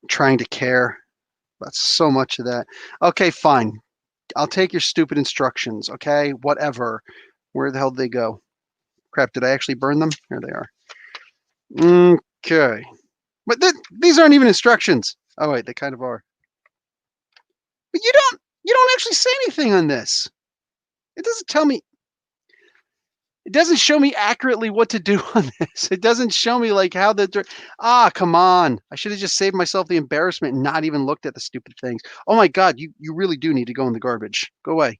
trying to care about so much of that. Okay, fine. I'll take your stupid instructions. Okay, whatever. Where the hell did they go? Crap, did I actually burn them? Here they are. Okay. But these aren't even instructions. Oh wait, they kind of are. But you don't actually say anything on this. It doesn't tell me. It doesn't show me accurately what to do on this. It doesn't show me like how come on. I should have just saved myself the embarrassment and not even looked at the stupid things. Oh my God, you really do need to go in the garbage. Go away.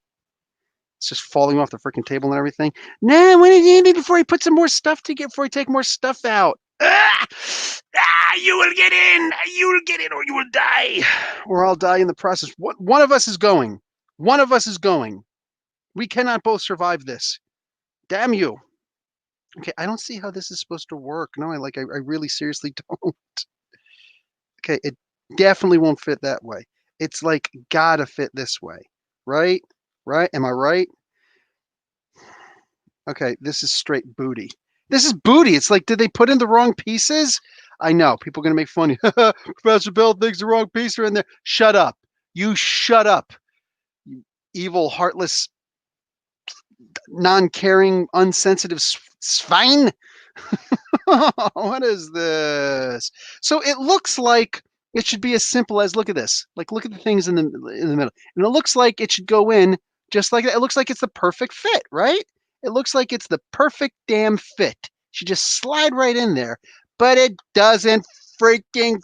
It's just falling off the freaking table and everything. Nah, when did he before he put some more stuff before he take more stuff out? You will get in. You will get in or you will die. Or I'll die in the process. One of us is going. One of us is going. We cannot both survive this. Damn you. Okay, I don't see how this is supposed to work. No, I really seriously don't. Okay, it definitely won't fit that way. It's like gotta fit this way, right? Right? Am I right? Okay, this is straight booty. This is booty. It's like, did they put in the wrong pieces? I know people are gonna make fun of you. Professor Bill thinks the wrong piece are in there. Shut up. You shut up. You evil, heartless, non-caring, unsensitive swine. What is this? So it looks like it should be as simple as look at this. Like look at the things in the middle. And it looks like it should go in just like that. It looks like it's the perfect fit, right? It looks like it's the perfect damn fit. Should just slide right in there. But it doesn't freaking.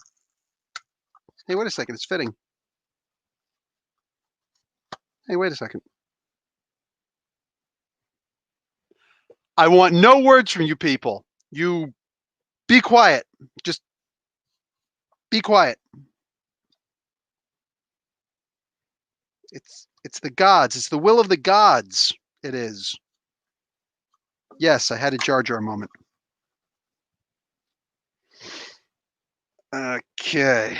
Hey, wait a second. It's fitting. Hey, wait a second. I want no words from you people. You be quiet. Just be quiet. It's the gods. It's the will of the gods. It is. Yes, I had a Jar Jar moment. Okay.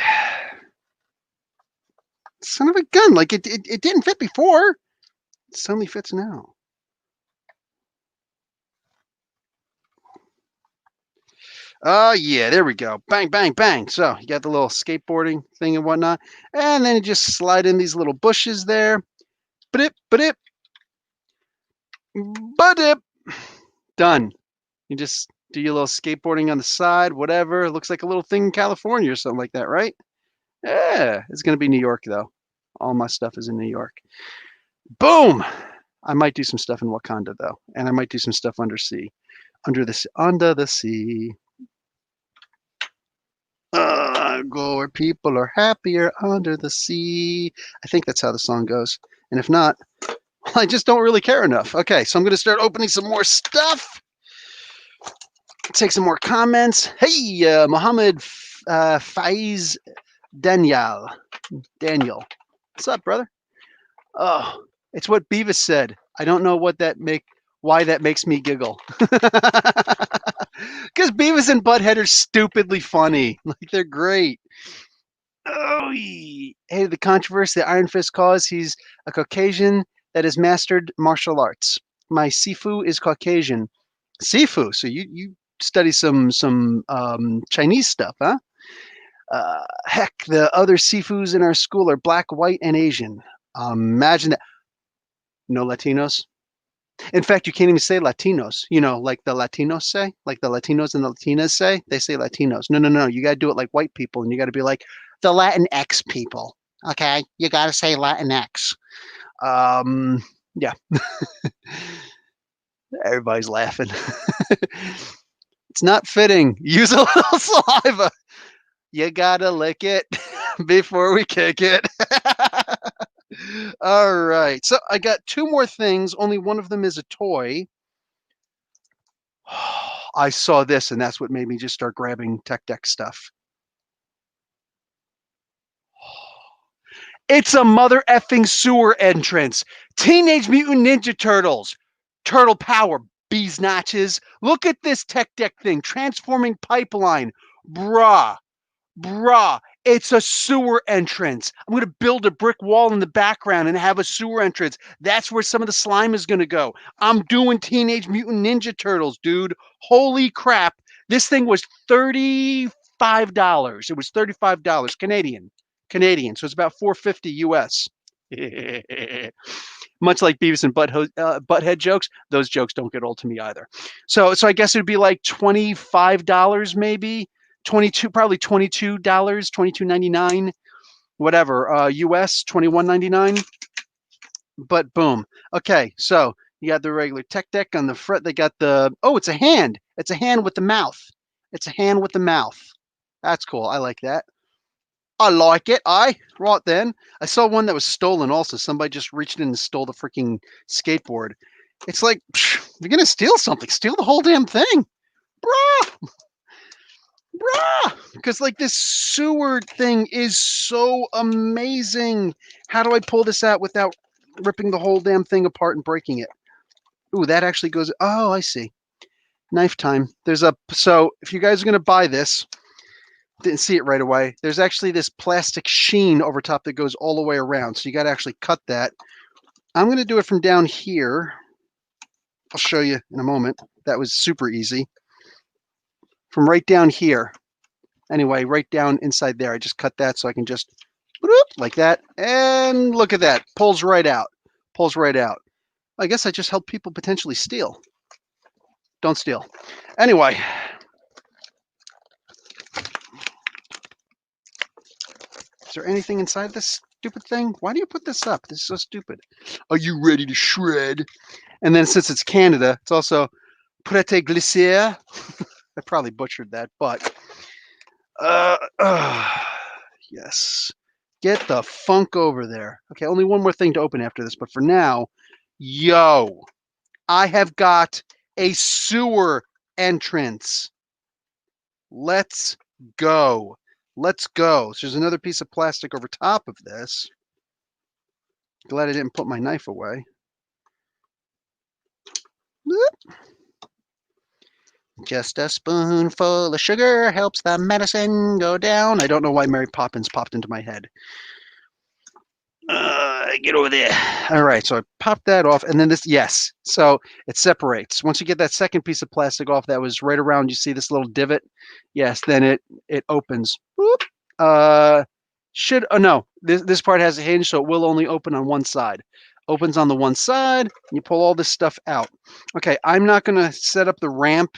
Son of a gun. Like it didn't fit before. It suddenly fits now. Oh yeah, there we go. Bang, bang, bang. So you got the little skateboarding thing and whatnot. And then you just slide in these little bushes there. Ba-dip, ba-dip. Ba-dip. Done. You just do your little skateboarding on the side, whatever. It looks like a little thing in California or something like that, right? Yeah, it's gonna be New York though. All my stuff is in New York. Boom. I might do some stuff in Wakanda though, and I might do some stuff under the sea. Go where people are happier under the sea. I think that's how the song goes. And if not, I just don't really care enough. Okay, so I'm going to start opening some more stuff. Take some more comments. Hey, Mohammed Faiz Daniel. What's up, brother? Oh, it's what Beavis said. I don't know why that makes me giggle. Because Beavis and Butthead are stupidly funny. Like they're great. Oh, hey, the controversy that Iron Fist caused. He's a Caucasian that has mastered martial arts. My Sifu is Caucasian. Sifu. So you study some Chinese stuff, huh? Heck, the other Sifus in our school are black, white, and Asian. Imagine that. No Latinos. In fact, you can't even say Latinos. You know, like the Latinos say, like the Latinos and the Latinas say. They say Latinos. No, no, no. You got to do it like white people, and you got to be like the Latin X people. Okay, you got to say Latin X. Yeah. Everybody's laughing. It's not fitting. Use a little saliva. You gotta lick it before we kick it. All right. So I got two more things. Only one of them is a toy. I saw this, and that's what made me just start grabbing tech deck stuff. It's a mother effing sewer entrance. Teenage Mutant Ninja Turtles. Turtle power. Bees notches. Look at this tech deck thing. Transforming pipeline. Bruh. It's a sewer entrance. I'm going to build a brick wall in the background and have a sewer entrance. That's where some of the slime is going to go. I'm doing Teenage Mutant Ninja Turtles, dude. Holy crap. This thing was $35. It was $35 Canadian. So it's about $4.50 US. Much like Beavis and Butthead jokes, those jokes don't get old to me either. So I guess it'd be like $25 maybe. 22, probably $22, $22.99, whatever. US $21.99. But boom. Okay, so you got the regular tech deck on the front. They got it's a hand. It's a hand with the mouth. It's a hand with the mouth. That's cool. I like that. I like it. Right then. I saw one that was stolen also. Somebody just reached in and stole the freaking skateboard. It's like, if you're going to steal something, steal the whole damn thing. Bruh. Because like this sewer thing is so amazing. How do I pull this out without ripping the whole damn thing apart and breaking it? Ooh, that actually goes. Oh, I see. Knife time. So if you guys are going to buy this, didn't see it right away. There's actually this plastic sheen over top that goes all the way around. So you got to actually cut that. I'm going to do it from down here. I'll show you in a moment. That was super easy. From right down here. Anyway, right down inside there. I just cut that so I can just like that. And look at that. Pulls right out. Pulls right out. I guess I just helped people potentially steal. Don't steal. Anyway. Is there anything inside this stupid thing? Why do you put this up? This is so stupid. Are you ready to shred? And then since it's Canada, it's also prêt glisser. I probably butchered that, but yes. Get the funk over there. Okay, only one more thing to open after this, but for now, yo, I have got a sewer entrance. Let's go. Let's go. So there's another piece of plastic over top of this. Glad I didn't put my knife away. Just a spoonful of sugar helps the medicine go down. I don't know why Mary Poppins popped into my head. Get over there. All right, so I popped that off, and then this, yes, so it separates. Once you get that second piece of plastic off that was right around, you see this little divot? Yes, then it opens. Whoop. Oh no, this part has a hinge, so it will only open on one side. Opens on the one side, and you pull all this stuff out. Okay, I'm not gonna set up the ramp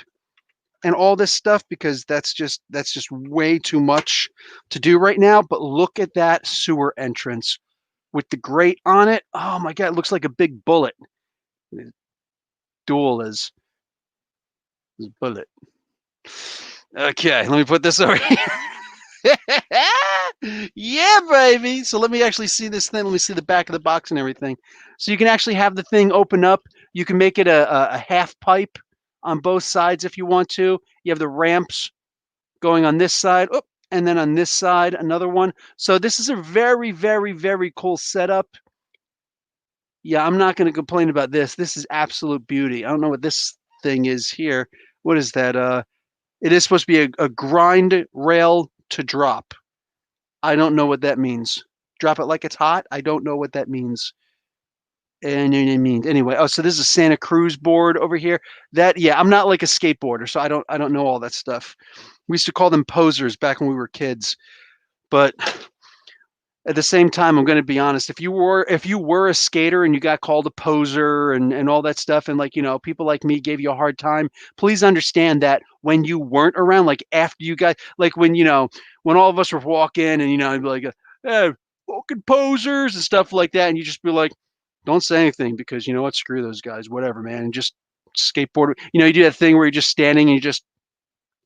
and all this stuff because that's just way too much to do right now. But look at that sewer entrance with the grate on it. Oh my God, it looks like a big bullet. Dual is bullet. Okay, let me put this over here. Yeah, baby. So let me actually see this thing. Let me see the back of the box and everything. So you can actually have the thing open up. You can make it a half pipe on both sides if you want to. You have the ramps going on this side. Oh, and then on this side, another one. So this is a very, very, very cool setup. Yeah, I'm not going to complain about this. This is absolute beauty. I don't know what this thing is here. What is that? It is supposed to be a grind rail to drop. I don't know what that means. Drop it like it's hot. I don't know what that means. And it means anyway. Oh, so this is a Santa Cruz board over here. That yeah, I'm not like a skateboarder, so I don't know all that stuff. We used to call them posers back when we were kids. But at the same time, I'm going to be honest. If you were a skater and you got called a poser and all that stuff, and like people like me gave you a hard time, please understand that when you weren't around, like after you guys, like when when all of us were walking and I'd be like, hey, fucking posers and stuff like that, and you just be like, don't say anything because you know what, screw those guys, whatever, man, and just skateboard. You do that thing where you're just standing and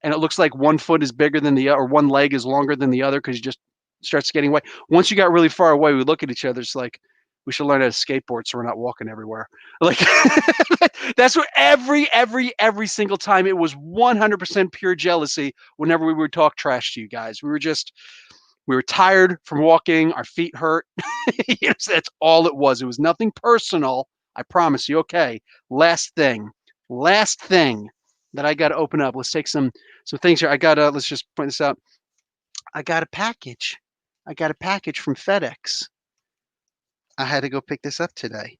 and it looks like one foot is bigger than the other, or one leg is longer than the other because you just start skating away. Once you got really far away, we look at each other. It's like we should learn how to skateboard so we're not walking everywhere. Like that's what every single time it was 100% pure jealousy. Whenever we would talk trash to you guys, we were tired from walking. Our feet hurt. So that's all it was. It was nothing personal. I promise you. Okay. Last thing that I got to open up. Let's take some things here. Let's just point this out. I got a package. From FedEx. I had to go pick this up today.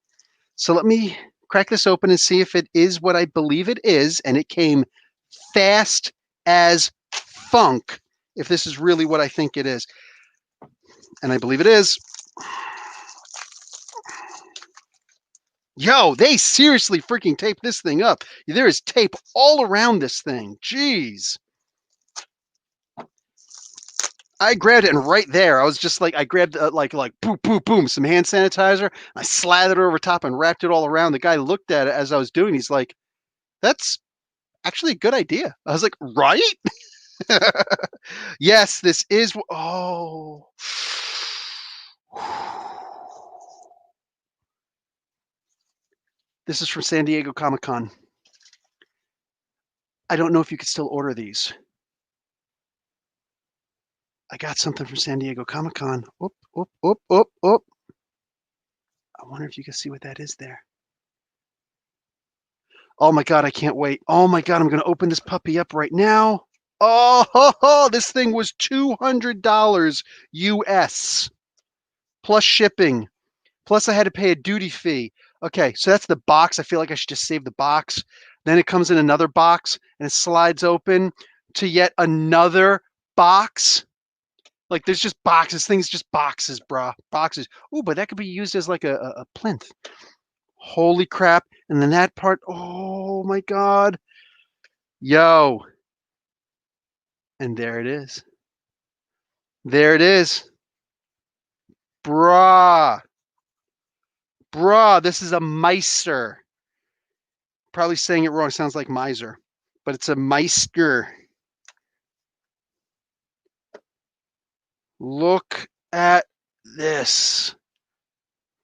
So let me crack this open and see if it is what I believe it is. And it came fast as funk. If this is really what I think it is. And I believe it is. Yo, they seriously freaking taped this thing up. There is tape all around this thing. Jeez. I grabbed it, and right there, I was just like, I grabbed like boom, boom, boom, some hand sanitizer. I slathered it over top and wrapped it all around. The guy looked at it as I was doing. He's like, "That's actually a good idea." I was like, "Right?" Yes, this is. Oh. This is from San Diego Comic-Con. I don't know if you could still order these. I got something from San Diego Comic-Con. Oop, oop, oop, oop, oop. I wonder if you can see what that is there. Oh my God, I can't wait. Oh my God, I'm going to open this puppy up right now. Oh, this thing was $200 US plus shipping. Plus I had to pay a duty fee. Okay, so that's the box. I feel like I should just save the box. Then it comes in another box and it slides open to yet another box. Like there's just boxes. Things just boxes, bruh. Boxes. Ooh, but that could be used as like a plinth. Holy crap. And then that part, oh my God. Yo. And there it is. There it is. Bruh. Bruh, this is a Meister. Probably saying it wrong. It sounds like miser. But it's a Meister. Look at this.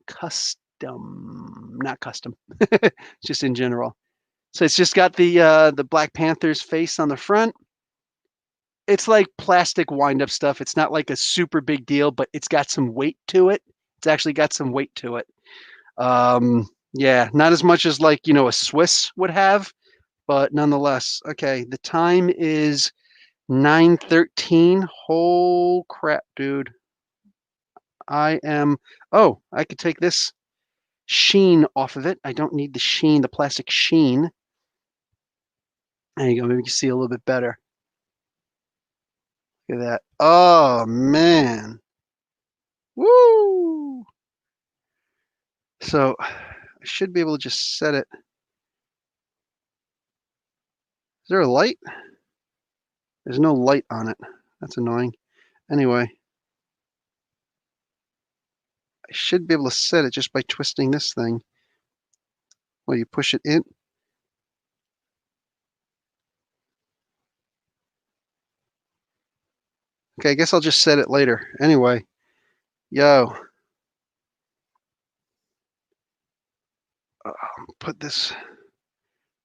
Custom. Not custom. Just in general. So it's just got the Black Panther's face on the front. It's like plastic wind-up stuff. It's not like a super big deal, but it's got some weight to it. It's actually got some weight to it. Yeah, not as much as like, a Swiss would have, but nonetheless. Okay, the time is 9:13. Whole crap, dude. I could take this sheen off of it. I don't need the sheen, the plastic sheen. There you go. Maybe you can see a little bit better. Look at that. Oh, man. Woo! So I should be able to just set it. Is there a light? There's no light on it. That's annoying. Anyway, I should be able to set it just by twisting this thing. Well, you push it in. Okay, I guess I'll just set it later. Anyway, yo. Put this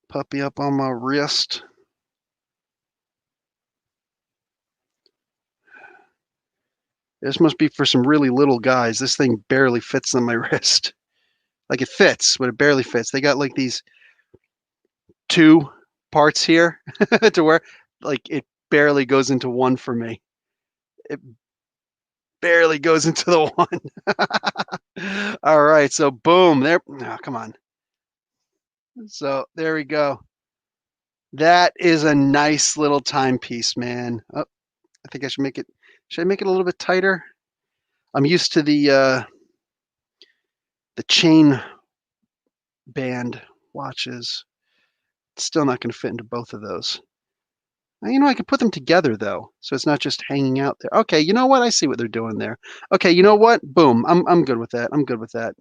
puppy up on my wrist. This must be for some really little guys. This thing barely fits on my wrist. Like it fits, but it barely fits. They got like these two parts here to where like it barely goes into one for me. It barely goes into the one. All right, so boom, there. Oh, come on. So there we go. That is a nice little timepiece, man. Oh, I think I should make it. Should I make it a little bit tighter? I'm used to the chain band watches. It's still not going to fit into both of those. I can put them together though, so it's not just hanging out there. Okay, you know what? I see what they're doing there. Okay, you know what? Boom. I'm good with that. I'm good with that.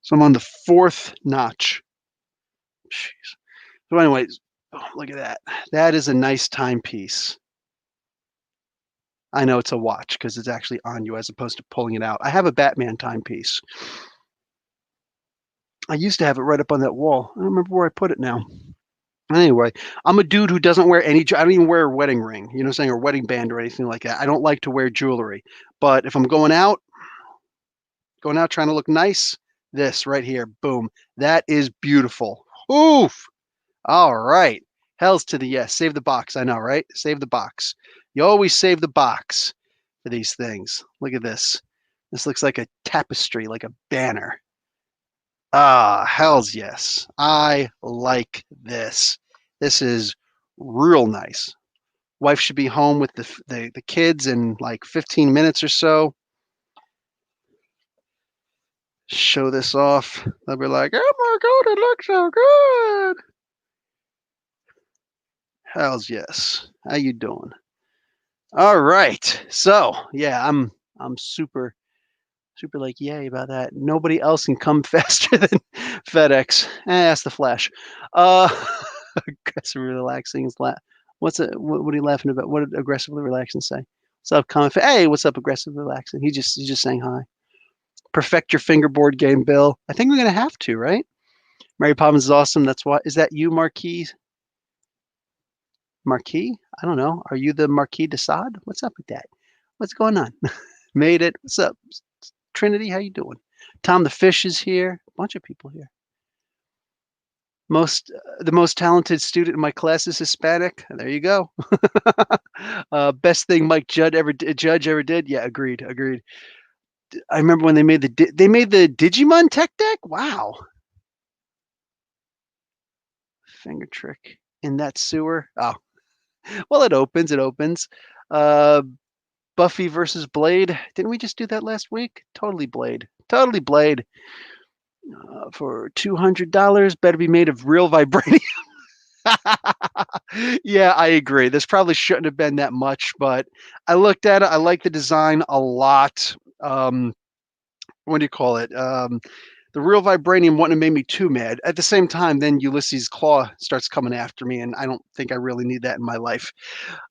So I'm on the fourth notch. Jeez. So anyways, oh, look at that. That is a nice timepiece. I know it's a watch because it's actually on you as opposed to pulling it out. I have a Batman timepiece. I used to have it right up on that wall. I don't remember where I put it now. Anyway, I'm a dude who doesn't wear any. I don't even wear a wedding ring, you know what I'm saying, or wedding band or anything like that. I don't like to wear jewelry. But if I'm going out trying to look nice, this right here, boom, that is beautiful. Oof. All right. Hells to the yes. Save the box. I know, right? Save the box. You always save the box for these things. Look at this. This looks like a tapestry, like a banner. Ah, hells yes. I like this. This is real nice. Wife should be home with the kids in like 15 minutes or so. Show this off. They'll be like, oh my God, it looks so good. Hells yes. How you doing? All right. So yeah, I'm super like yay about that. Nobody else can come faster than FedEx. That's the Flash. Uh, aggressively relaxing is What's it? What are you laughing about? What did aggressively relaxing say? What's up, comment? Hey, what's up, aggressively relaxing? He's just saying hi. Perfect your fingerboard game, Bill. I think we're gonna have to, right? Mary Poppins is awesome. That's why. Is that you, Marquis? Marquis? I don't know. Are you the Marquis de Sade? What's up with that? What's going on? Made it. What's up? Trinity, how you doing? Tom the Fish is here. A bunch of people here. The most talented student in my class is Hispanic. There you go. Best thing Judge ever did. Yeah, agreed. I remember when they made the Digimon tech deck. Wow, finger trick in that sewer. Oh, well, it opens. It opens. Uh, Buffy versus Blade. Didn't we just do that last week? Totally Blade. Totally Blade. For $200, better be made of real vibranium. Yeah, I agree. This probably shouldn't have been that much, but I looked at it. I like the design a lot. What do you call it? The real vibranium wouldn't have made me too mad. At the same time, then Ulysses' claw starts coming after me, and I don't think I really need that in my life.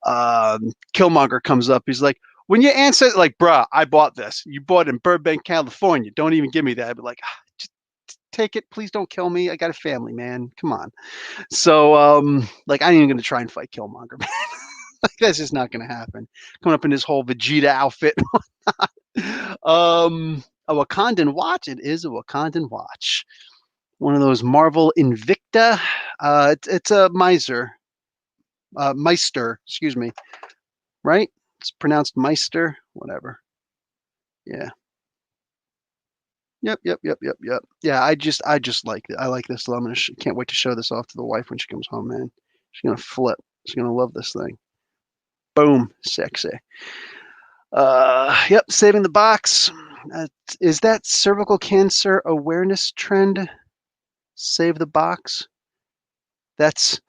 Killmonger comes up. He's like, when your aunt says, like, bruh, I bought this. You bought it in Burbank, California. Don't even give me that. I'd be like, just take it. Please don't kill me. I got a family, man. Come on. So, like, I ain't even going to try and fight Killmonger, man. Like, that's just not going to happen. Coming up in his whole Vegeta outfit. A Wakandan watch. It is a Wakandan watch. One of those Marvel Invicta. It's a Meister, excuse me. Right? It's pronounced Meister. Whatever. Yeah. Yep. Yeah, I just like it. I like this. I'm gonna can't wait to show this off to the wife when she comes home, man. She's gonna flip. She's gonna love this thing. Boom, sexy. Yep, saving the box. Is that cervical cancer awareness trend? Save the box. That's.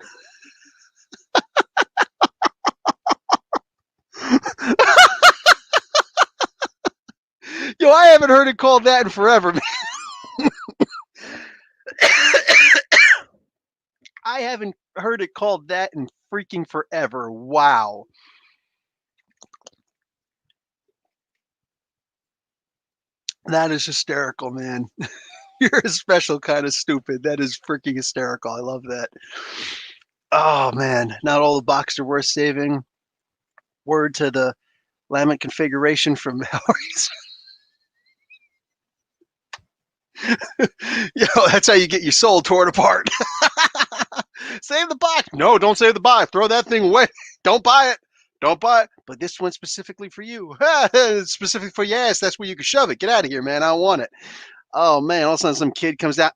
Yo, I haven't heard it called that in forever. I haven't heard it called that in freaking forever. Wow. That is hysterical, man. You're a special kind of stupid. That is freaking hysterical. I love that. Oh, man. Not all the boxes are worth saving. Word to the Lament configuration from Hellraiser. Yo, that's how you get your soul torn apart. Save the box. No, don't save the box. Throw that thing away. Don't buy it. Don't buy it. But this one's specifically for you. It's specific for your ass. That's where you can shove it. Get out of here, man. I don't want it. Oh, man. All of a sudden, some kid comes out.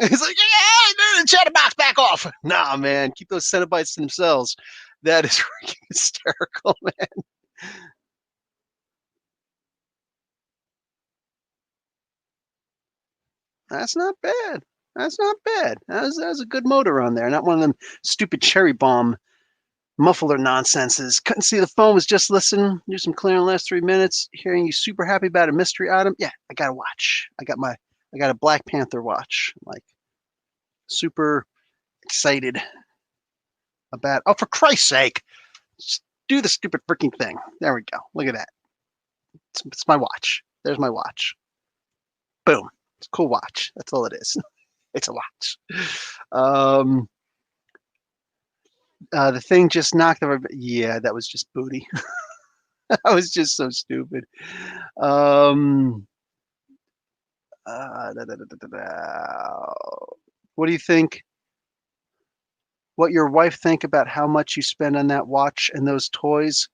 He's like, yeah, chatterbox, back off. Nah, man. Keep those Cenobites to themselves. That is freaking hysterical, man. That's not bad. That's not bad. That was a good motor on there. Not one of them stupid cherry bomb muffler nonsenses. Couldn't see the phone, was just listening. Do some clearing the last 3 minutes. Hearing you super happy about a mystery item. Yeah, I got a watch. I got a Black Panther watch. Like super excited about. Oh, for Christ's sake. Just do the stupid freaking thing. There we go. Look at that. It's my watch. There's my watch. Boom. It's a cool watch. That's all it is. It's a watch. The thing just knocked over. Yeah, that was just booty. That was just so stupid. Da, da, da, da. What do you think? What your wife think about how much you spend on that watch and those toys?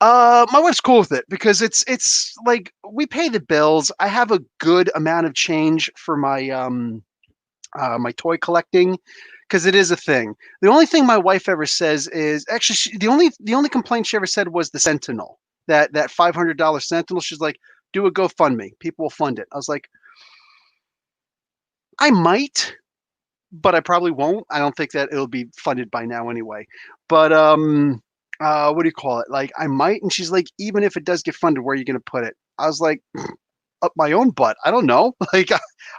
My wife's cool with it because it's like we pay the bills. I have a good amount of change for my my toy collecting because it is a thing. The only thing my wife ever says is actually the only complaint she ever said was the Sentinel, that $500 Sentinel. She's like, do a GoFundMe, people will fund it. I was like, I might, but I probably won't. I don't think that it'll be funded by now anyway. But what do you call it? Like I might, and she's like, even if it does get funded, where are you going to put it? I was like, up my own butt. I don't know. Like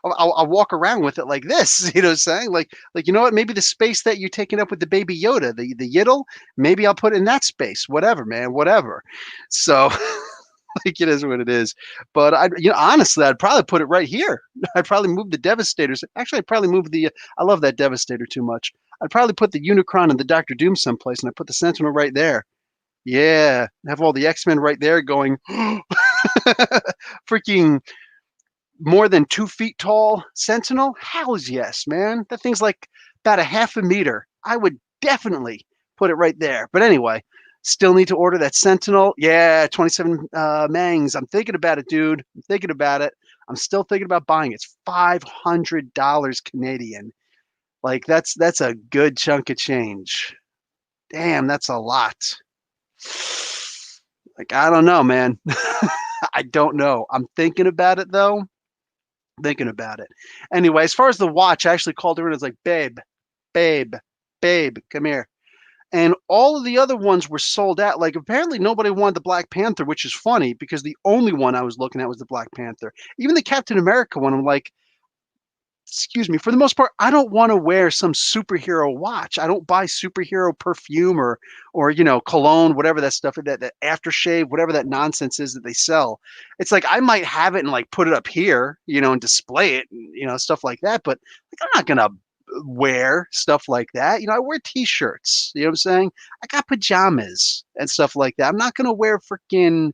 I'll walk around with it like this, you know what I'm saying? Like, you know what? Maybe the space that you're taking up with the baby Yoda, the Yiddle, maybe I'll put it in that space. Whatever, man, whatever. So like it is what it is. But honestly, I'd probably put it right here. I'd probably move the Devastators. Actually, I'd probably move I love that Devastator too much. I'd probably put the Unicron and the Doctor Doom someplace, and I put the Sentinel right there. Yeah, have all the X-Men right there going freaking more than 2 feet tall Sentinel? Hells yes, man. That thing's like about a half a meter. I would definitely put it right there. But anyway, still need to order that Sentinel. Yeah, 27 mangs. I'm thinking about it, dude. I'm thinking about it. I'm still thinking about buying it. It's $500 Canadian. Like that's a good chunk of change. Damn, that's a lot. Like I don't know, man. I don't know. I'm thinking about it though. Thinking about it. Anyway, as far as the watch, I actually called her and I was like, babe, babe, babe, come here. And all of the other ones were sold out. Like apparently nobody wanted the Black Panther, which is funny because the only one I was looking at was the Black Panther. Even the Captain America one, I'm like, excuse me, for the most part, I don't want to wear some superhero watch. I don't buy superhero perfume or cologne, whatever that stuff that aftershave, whatever that nonsense is that they sell. It's like I might have it and like put it up here, and display it, and, stuff like that. But like I'm not gonna wear stuff like that. I wear t-shirts. You know what I'm saying? I got pajamas and stuff like that. I'm not gonna wear freaking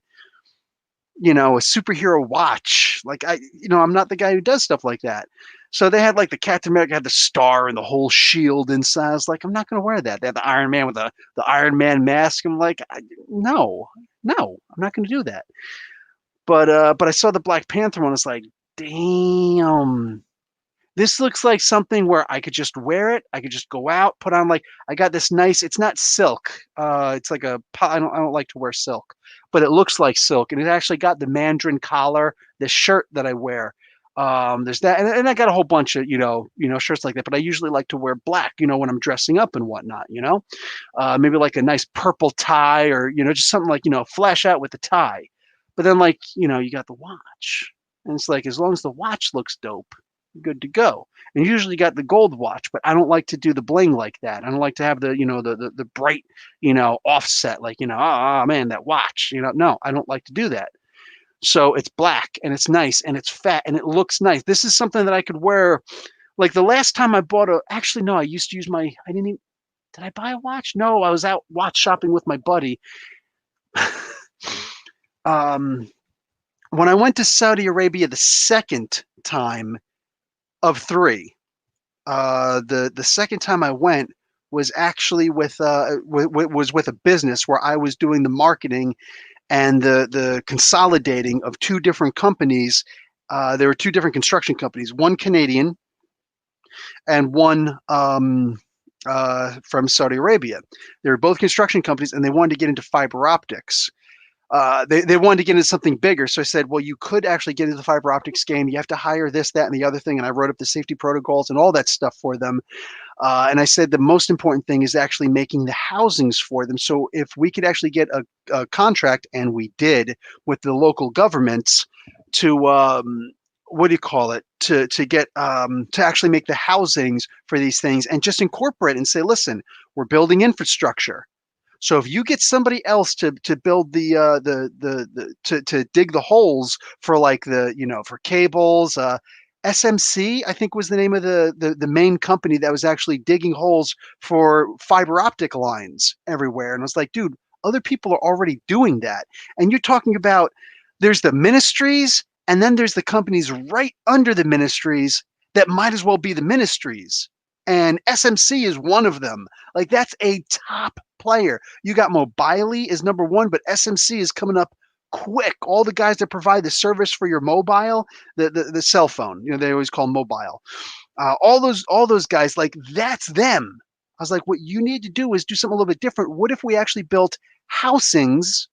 a superhero watch. Like I'm not the guy who does stuff like that. So they had like the Captain America had the star and the whole shield inside. I was like, I'm not going to wear that. They had the Iron Man with the Iron Man mask. I'm like, no, I'm not going to do that. But I saw the Black Panther one. It's like, damn, this looks like something where I could just wear it. I could just go out, put on like I got this nice. It's not silk. It's like I don't like to wear silk, but it looks like silk, and it actually got the mandarin collar. The shirt that I wear. There's that, and I got a whole bunch of shirts like that. But I usually like to wear black, when I'm dressing up and whatnot. Maybe like a nice purple tie or just something like flash out with the tie. But then like you got the watch, and it's like as long as the watch looks dope, good to go. And usually got the gold watch, but I don't like to do the bling like that. I don't like to have the the bright offset like oh man, that watch. No, I don't like to do that. So it's black and it's nice and it's fat and it looks nice. This is something that I could wear. Like the last time I bought actually no, I used to use I didn't even, did I buy a watch? No, I was out watch shopping with my buddy. When I went to Saudi Arabia the second time of three, the second time I went was actually with a business where I was doing the marketing and the consolidating of two different companies. There were two different construction companies, one Canadian and one from Saudi Arabia. They were both construction companies, and they wanted to get into fiber optics. They wanted to get into something bigger. So I said, well, you could actually get into the fiber optics game. You have to hire this, that, and the other thing. And I wrote up the safety protocols and all that stuff for them. And I said the most important thing is actually making the housings for them. So if we could actually get a contract, and we did, with the local governments to what do you call it, to get to actually make the housings for these things and just incorporate and say, listen, we're building infrastructure. So if you get somebody else to build to dig the holes for like for cables, SMC, I think was the name of the main company that was actually digging holes for fiber optic lines everywhere. And I was like, dude, other people are already doing that. And you're talking about there's the ministries and then there's the companies right under the ministries that might as well be the ministries. And SMC is one of them. Like that's a top player. You got Mobile is number one, but SMC is coming up quick. All the guys that provide the service for your mobile, the cell phone, they always call mobile. All those guys, like that's them. I was like, what you need to do is do something a little bit different. What if we actually built housings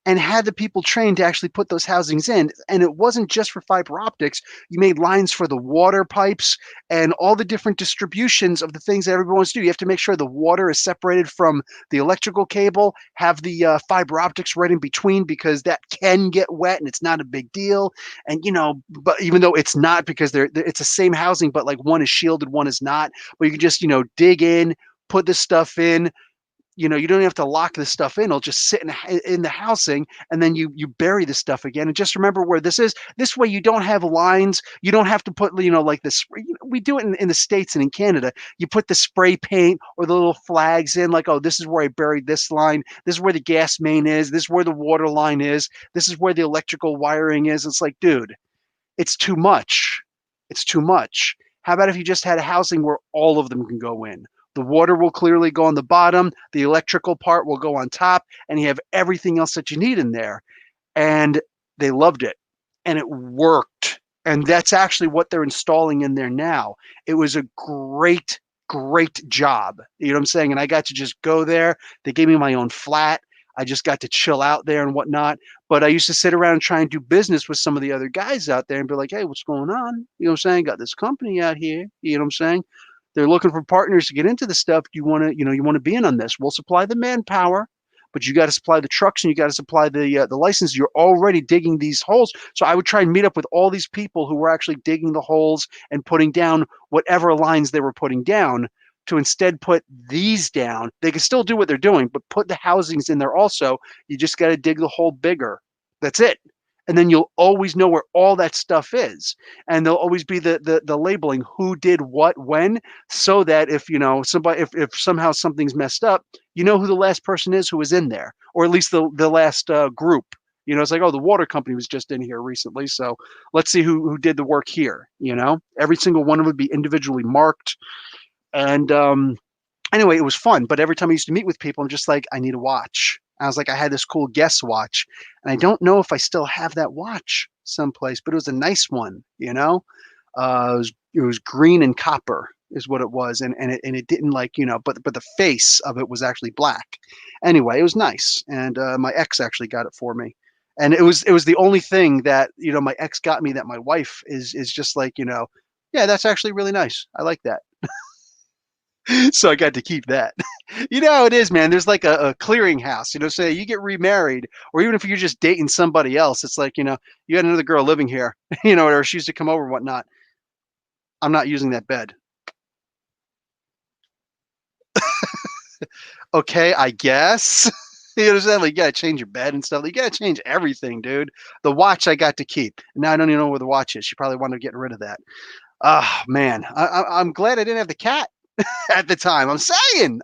and had the people trained to actually put those housings in? And it wasn't just for fiber optics. You made lines for the water pipes and all the different distributions of the things that everyone wants to do. You have to make sure the water is separated from the electrical cable, have the fiber optics right in between, because that can get wet and it's not a big deal. And, but even though it's not, because it's the same housing, but like one is shielded, one is not. But you can just, dig in, put this stuff in. You don't have to lock this stuff in. It'll just sit in the housing, and then you bury the stuff again. And just remember where this is. This way you don't have lines. You don't have to put, like this. We do it in the States and in Canada. You put the spray paint or the little flags in, like, oh, this is where I buried this line. This is where the gas main is. This is where the water line is. This is where the electrical wiring is. It's like, dude, it's too much. It's too much. How about if you just had a housing where all of them can go in? The water will clearly go on the bottom, the electrical part will go on top, and you have everything else that you need in there. And they loved it, and it worked. And that's actually what they're installing in there now. It was a great job. You know what I'm saying? And I got to just go there. They gave me my own flat. I just got to chill out there and whatnot. But I used to sit around and try and do business with some of the other guys out there and be like, hey, what's going on? You know what I'm saying? Got this company out here. You know what I'm saying? They're looking for partners to get into the stuff. You want to, you want to be in on this. We'll supply the manpower, but you got to supply the trucks and you got to supply the license. You're already digging these holes. So I would try and meet up with all these people who were actually digging the holes and putting down whatever lines they were putting down, to instead put these down. They can still do what they're doing, but put the housings in there also. You just got to dig the hole bigger. That's it. And then you'll always know where all that stuff is. And there'll always be the labeling, who did what when, so that if somebody if somehow something's messed up, you know who the last person is who was in there, or at least the last group. It's like, oh, the water company was just in here recently, so let's see who did the work here. Every single one would be individually marked. And anyway, it was fun. But every time I used to meet with people, I'm just like, I need a watch. I was like, I had this cool Guess watch, and I don't know if I still have that watch someplace, but it was a nice one. It was green and copper is what it was, and it didn't but the face of it was actually black. Anyway, it was nice, and my ex actually got it for me, and it was the only thing that my ex got me that my wife is just like, yeah, that's actually really nice. I like that. So I got to keep that. You know how it is, man. There's like a clearinghouse, say you get remarried, or even if you're just dating somebody else, it's like, you got another girl living here, or she used to come over and whatnot. I'm not using that bed. Okay, I guess. You understand? Like, you gotta change your bed and stuff. You gotta change everything, dude. The watch I got to keep. Now I don't even know where the watch is. She probably wanted to get rid of that. Oh man, I'm glad I didn't have the cat at the time. I'm saying,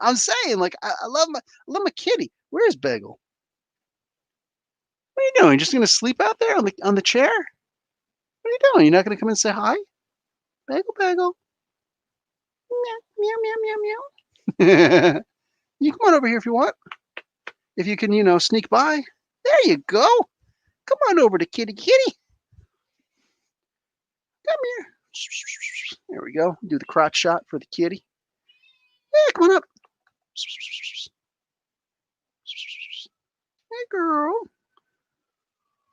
like, I love my kitty. Where's Bagel? What are you doing? Just gonna sleep out there on the chair? What are you doing? You're not gonna come and say hi? Bagel. Meow, meow, meow, meow, meow. You come on over here if you want. If you can, sneak by. There you go. Come on over to kitty. Come here. There we go. Do the crotch shot for the kitty. Yeah, come on up. Hey, girl.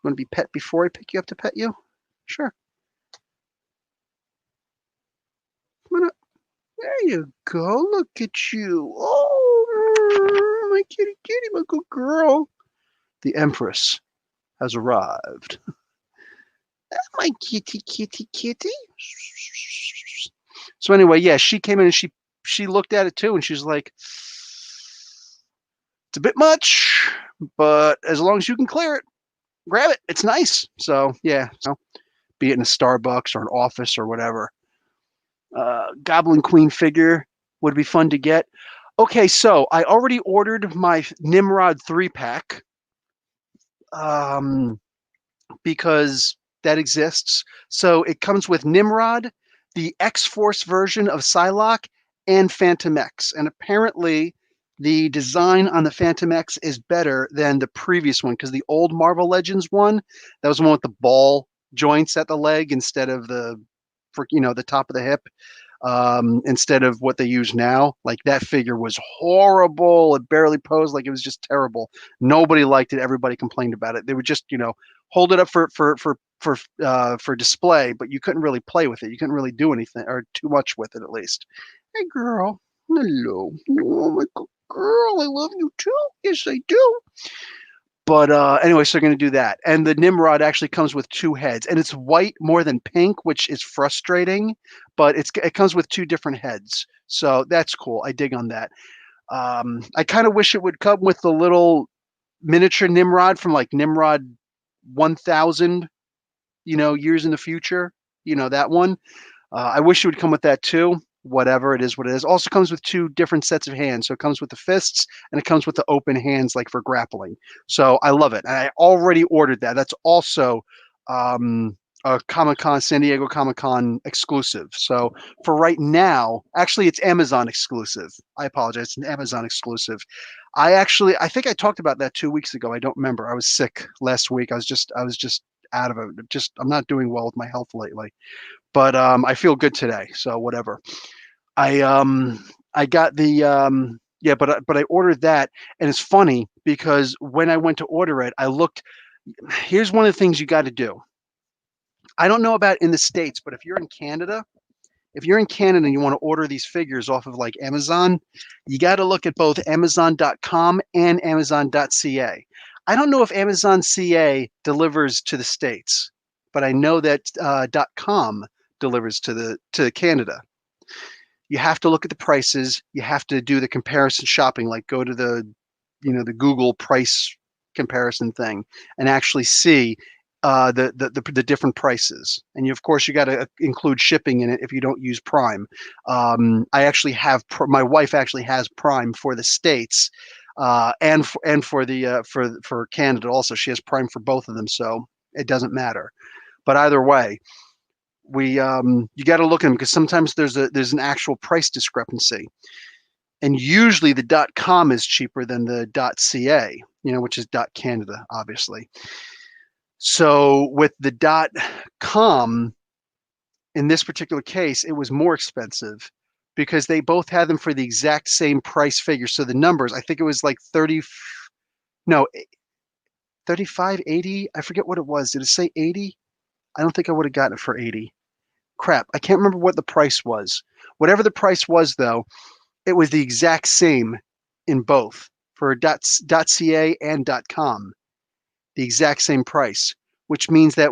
Want to be pet before I pick you up to pet you? Sure. Come on up. There you go. Look at you. Oh, my kitty, my good girl. The Empress has arrived. My kitty. So anyway, yeah, she came in and she looked at it too, and she's like, it's a bit much, but as long as you can clear it, grab it. It's nice. So yeah, be it in a Starbucks or an office or whatever. Goblin Queen figure would be fun to get. Okay, so I already ordered my Nimrod 3-pack because that exists. So it comes with Nimrod, the X-Force version of Psylocke, and Phantom X. And apparently the design on the Phantom X is better than the previous one, because the old Marvel Legends one, that was the one with the ball joints at the leg instead of the top of the hip, instead of what they use now. Like, that figure was horrible. It barely posed. Like, it was just terrible. Nobody liked it. Everybody complained about it. They would just hold it up for display, but you couldn't really play with it. You couldn't really do anything, or too much with it, at least. Hey, girl. Hello. Oh, my girl. I love you too. Yes, I do. But anyway, so they're going to do that. And the Nimrod actually comes with 2 heads. And it's white more than pink, which is frustrating. But it comes with 2 different heads. So that's cool. I dig on that. I kind of wish it would come with the little miniature Nimrod from like Nimrod 1000, years in the future. That one. I wish it would come with that too. Whatever, it is what it is. Also comes with 2 different sets of hands. So it comes with the fists and it comes with the open hands, like for grappling. So I love it. And I already ordered that. That's also a Comic-Con, San Diego Comic-Con exclusive. So for right now, actually it's Amazon exclusive. I apologize, it's an Amazon exclusive. I think I talked about that 2 weeks ago. I don't remember. I was sick last week. I was just out of it. Just I'm not doing well with my health lately. But I feel good today, so whatever. I got the yeah, but I ordered that, and it's funny because when I went to order it, I looked. Here's one of the things you got to do. I don't know about in the States, but if you're in Canada and you want to order these figures off of like Amazon, you got to look at both Amazon.com and Amazon.ca. I don't know if Amazon.ca delivers to the States, but I know that .com delivers to Canada. You have to look at the prices. You have to do the comparison shopping, like go to the Google price comparison thing and actually see the different prices. And of course you got to include shipping in it if you don't use Prime. I actually have my wife actually has Prime for the States, and for the for Canada also. She has Prime for both of them, so it doesn't matter. But either way, you got to look at them because sometimes there's an actual price discrepancy, and usually the .com is cheaper than the .ca, which is .canada, obviously. So with the .com, in this particular case, it was more expensive because they both had them for the exact same price figure. So the numbers, I think it was like 30, no, 35, 80. I forget what it was. Did it say 80? I don't think I would have gotten it for 80. Crap, I can't remember what the price was. Whatever the price was, though, it was the exact same in both for .ca and .com. The exact same price, which means that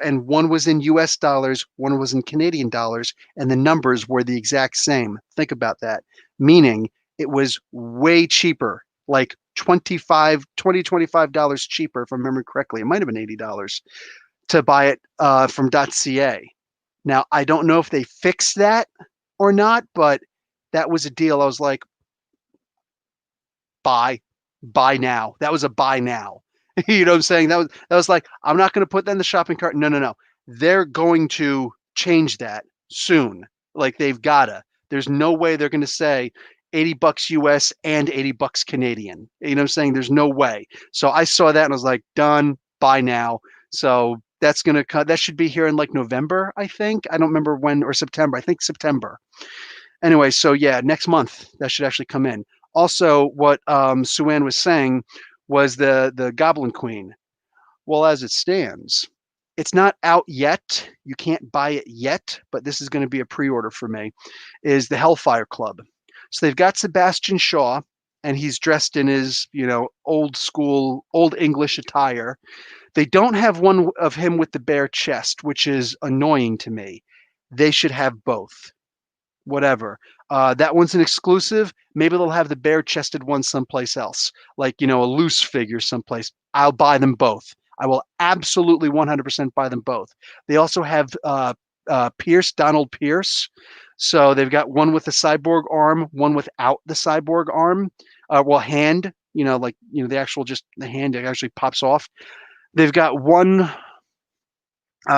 and one was in US dollars, one was in Canadian dollars, and the numbers were the exact same. Think about that. Meaning it was way cheaper, like $25 cheaper, if I remember correctly. It might have been $80 to buy it from .ca. Now, I don't know if they fixed that or not, but that was a deal. I was like, buy now. That was a buy now. You know what I'm saying? That was like, I'm not going to put that in the shopping cart. No. They're going to change that soon. Like they've gotta. There's no way they're going to say $80 US and $80 Canadian. You know what I'm saying? There's no way. So I saw that and I was like, done, buy now. So that's going to cut. That should be here in like November, I think. I don't remember when, or September. I think September. Anyway, so yeah, next month that should actually come in. Also, what Suan was saying was the Goblin Queen. Well, as it stands, it's not out yet. You can't buy it yet, but this is going to be a pre-order for me, is the Hellfire Club. So they've got Sebastian Shaw, and he's dressed in his, old school, old English attire. They don't have one of him with the bare chest, which is annoying to me. They should have both. Whatever. That one's an exclusive. Maybe they'll have the bare-chested one someplace else, like a loose figure someplace. I'll buy them both. I will absolutely 100% buy them both. They also have Donald Pierce. So they've got one with the cyborg arm, one without the cyborg arm. Hand. The actual the hand that actually pops off. They've got one.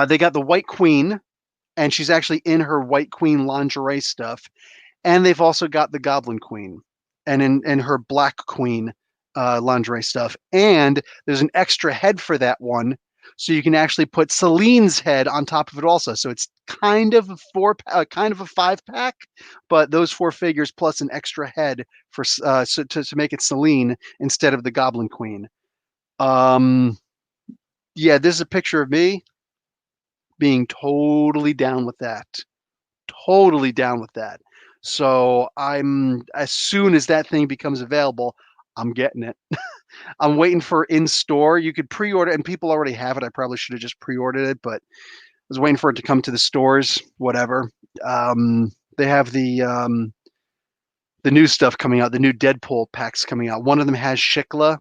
They got the White Queen. And she's actually in her White Queen lingerie stuff. And they've also got the Goblin Queen and in her Black Queen lingerie stuff. And there's an extra head for that one. So you can actually put Celine's head on top of it also. So it's kind of a 5-pack, but those 4 figures plus an extra head for to make it Celine instead of the Goblin Queen. Yeah, this is a picture of me being totally down with that. Totally down with that. So as soon as that thing becomes available, I'm getting it. I'm waiting for in store. You could pre-order, and people already have it. I probably should have just pre-ordered it, but I was waiting for it to come to the stores. Whatever. They have the new stuff coming out. The new Deadpool packs coming out. One of them has Shikla.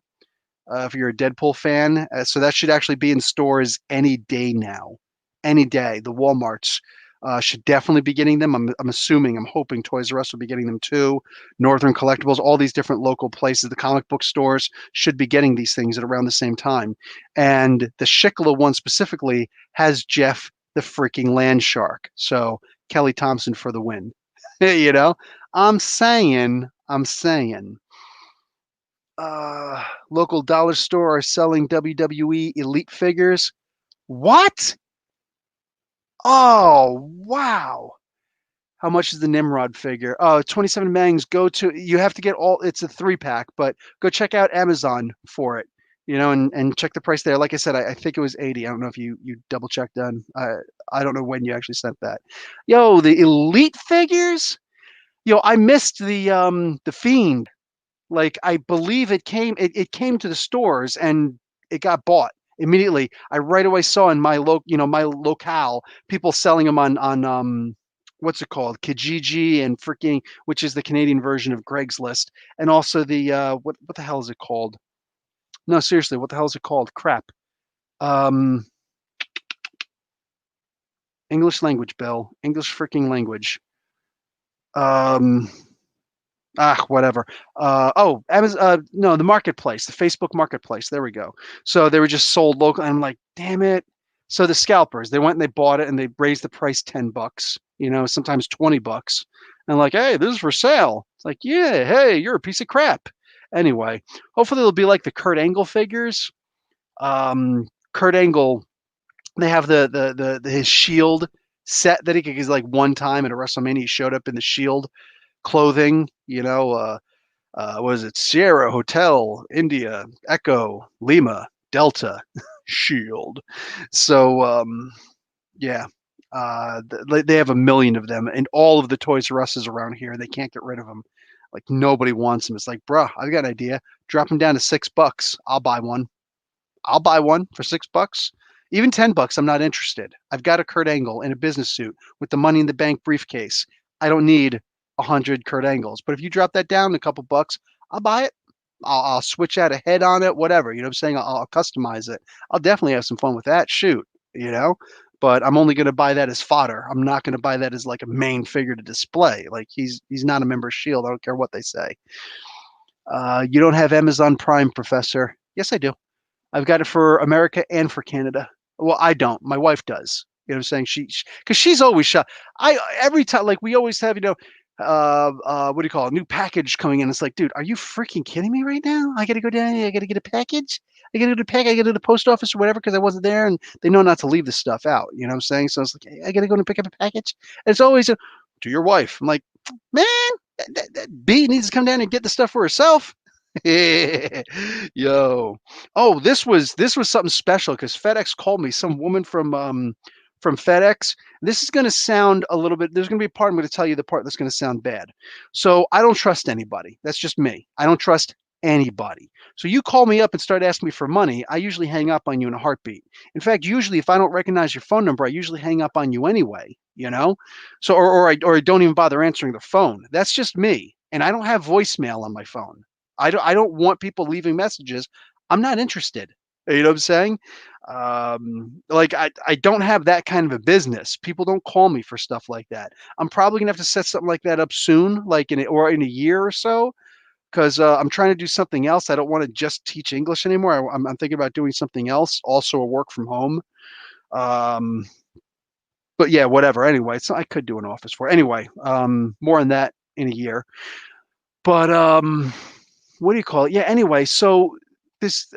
If you're a Deadpool fan, so that should actually be in stores any day now. Any day. The Walmarts should definitely be getting them. I'm hoping Toys R Us will be getting them too. Northern Collectibles, all these different local places, the comic book stores should be getting these things at around the same time. And the Shikla one specifically has Jeff the freaking land shark. So Kelly Thompson for the win. You know, I'm saying. Local dollar store are selling WWE Elite figures. What? Oh, wow. How much is the Nimrod figure? Oh, 27 mangs. You have to get it's a 3-pack, but go check out Amazon for it, and check the price there. Like I said, I think it was 80. I don't know if you double checked on. I don't know when you actually sent that. Yo, the Elite figures? Yo, I missed the Fiend. Like I believe it came to the stores and it got bought immediately. I right away saw in my locale people selling them on what's it called? Kijiji and freaking, which is the Canadian version of Greg's List, and also the what the hell is it called? No, seriously, what the hell is it called? Crap. Um, English language, Bill. English freaking language. Um, whatever. Amazon, no, the marketplace, the Facebook marketplace. There we go. So they were just sold local. And I'm like, damn it. So the scalpers, they went and they bought it and they raised the price $10, sometimes $20. And like, hey, this is for sale. It's like, yeah, hey, you're a piece of crap. Anyway, hopefully it'll be like the Kurt Angle figures. Kurt Angle, they have his shield set that he could use like one time at a WrestleMania. He showed up in the shield clothing, what is it? Sierra Hotel, India, Echo, Lima, Delta, Shield. So yeah, they have a million of them, and all of the Toys R Us's around here. They can't get rid of them. Like nobody wants them. It's like, bruh, I've got an idea. Drop them down to $6. I'll buy one. I'll buy one for $6. Even $10, I'm not interested. I've got a Kurt Angle in a business suit with the Money in the Bank briefcase. I don't need 100 Kurt Angles. But if you drop that down a couple bucks, I'll buy it. I'll switch out a head on it, whatever. You know what I'm saying? I'll customize it. I'll definitely have some fun with that. Shoot, you know. But I'm only going to buy that as fodder. I'm not going to buy that as like a main figure to display. Like he's not a member of Shield. I don't care what they say. You don't have Amazon Prime, Professor? Yes, I do. I've got it for America and for Canada. Well, I don't. My wife does. You know what I'm saying? Because she's always shot. Every time, like we always have, what do you call it? A new package coming in. It's like, dude, are you freaking kidding me right now? I got to go down. I got to get a package. I got to go to I got to go to the post office or whatever because I wasn't there, and they know not to leave this stuff out. You know what I'm saying? So it's like, hey, I got to go and pick up a package. And it's always to your wife. I'm like, man, that B needs to come down and get the stuff for herself. Yo. Oh, this was something special because FedEx called me. Some woman from FedEx. This is going to sound a little bit. There's going to be a part I'm going to tell you the part that's going to sound bad. So I don't trust anybody. That's just me. I don't trust anybody. So you call me up and start asking me for money, I usually hang up on you in a heartbeat. In fact, usually if I don't recognize your phone number, I usually hang up on you anyway. So or I don't even bother answering the phone. That's just me. And I don't have voicemail on my phone. I don't want people leaving messages. I'm not interested. You know what I'm saying? Like I don't have that kind of a business. People don't call me for stuff like that. I'm probably gonna have to set something like that up soon, like in a year or so, because I'm trying to do something else. I don't want to just teach English anymore. I'm thinking about doing something else, also a work from home. But yeah, whatever. Anyway, so I could do an office for it. Anyway, more on that in a year. But what do you call it? Yeah, anyway, so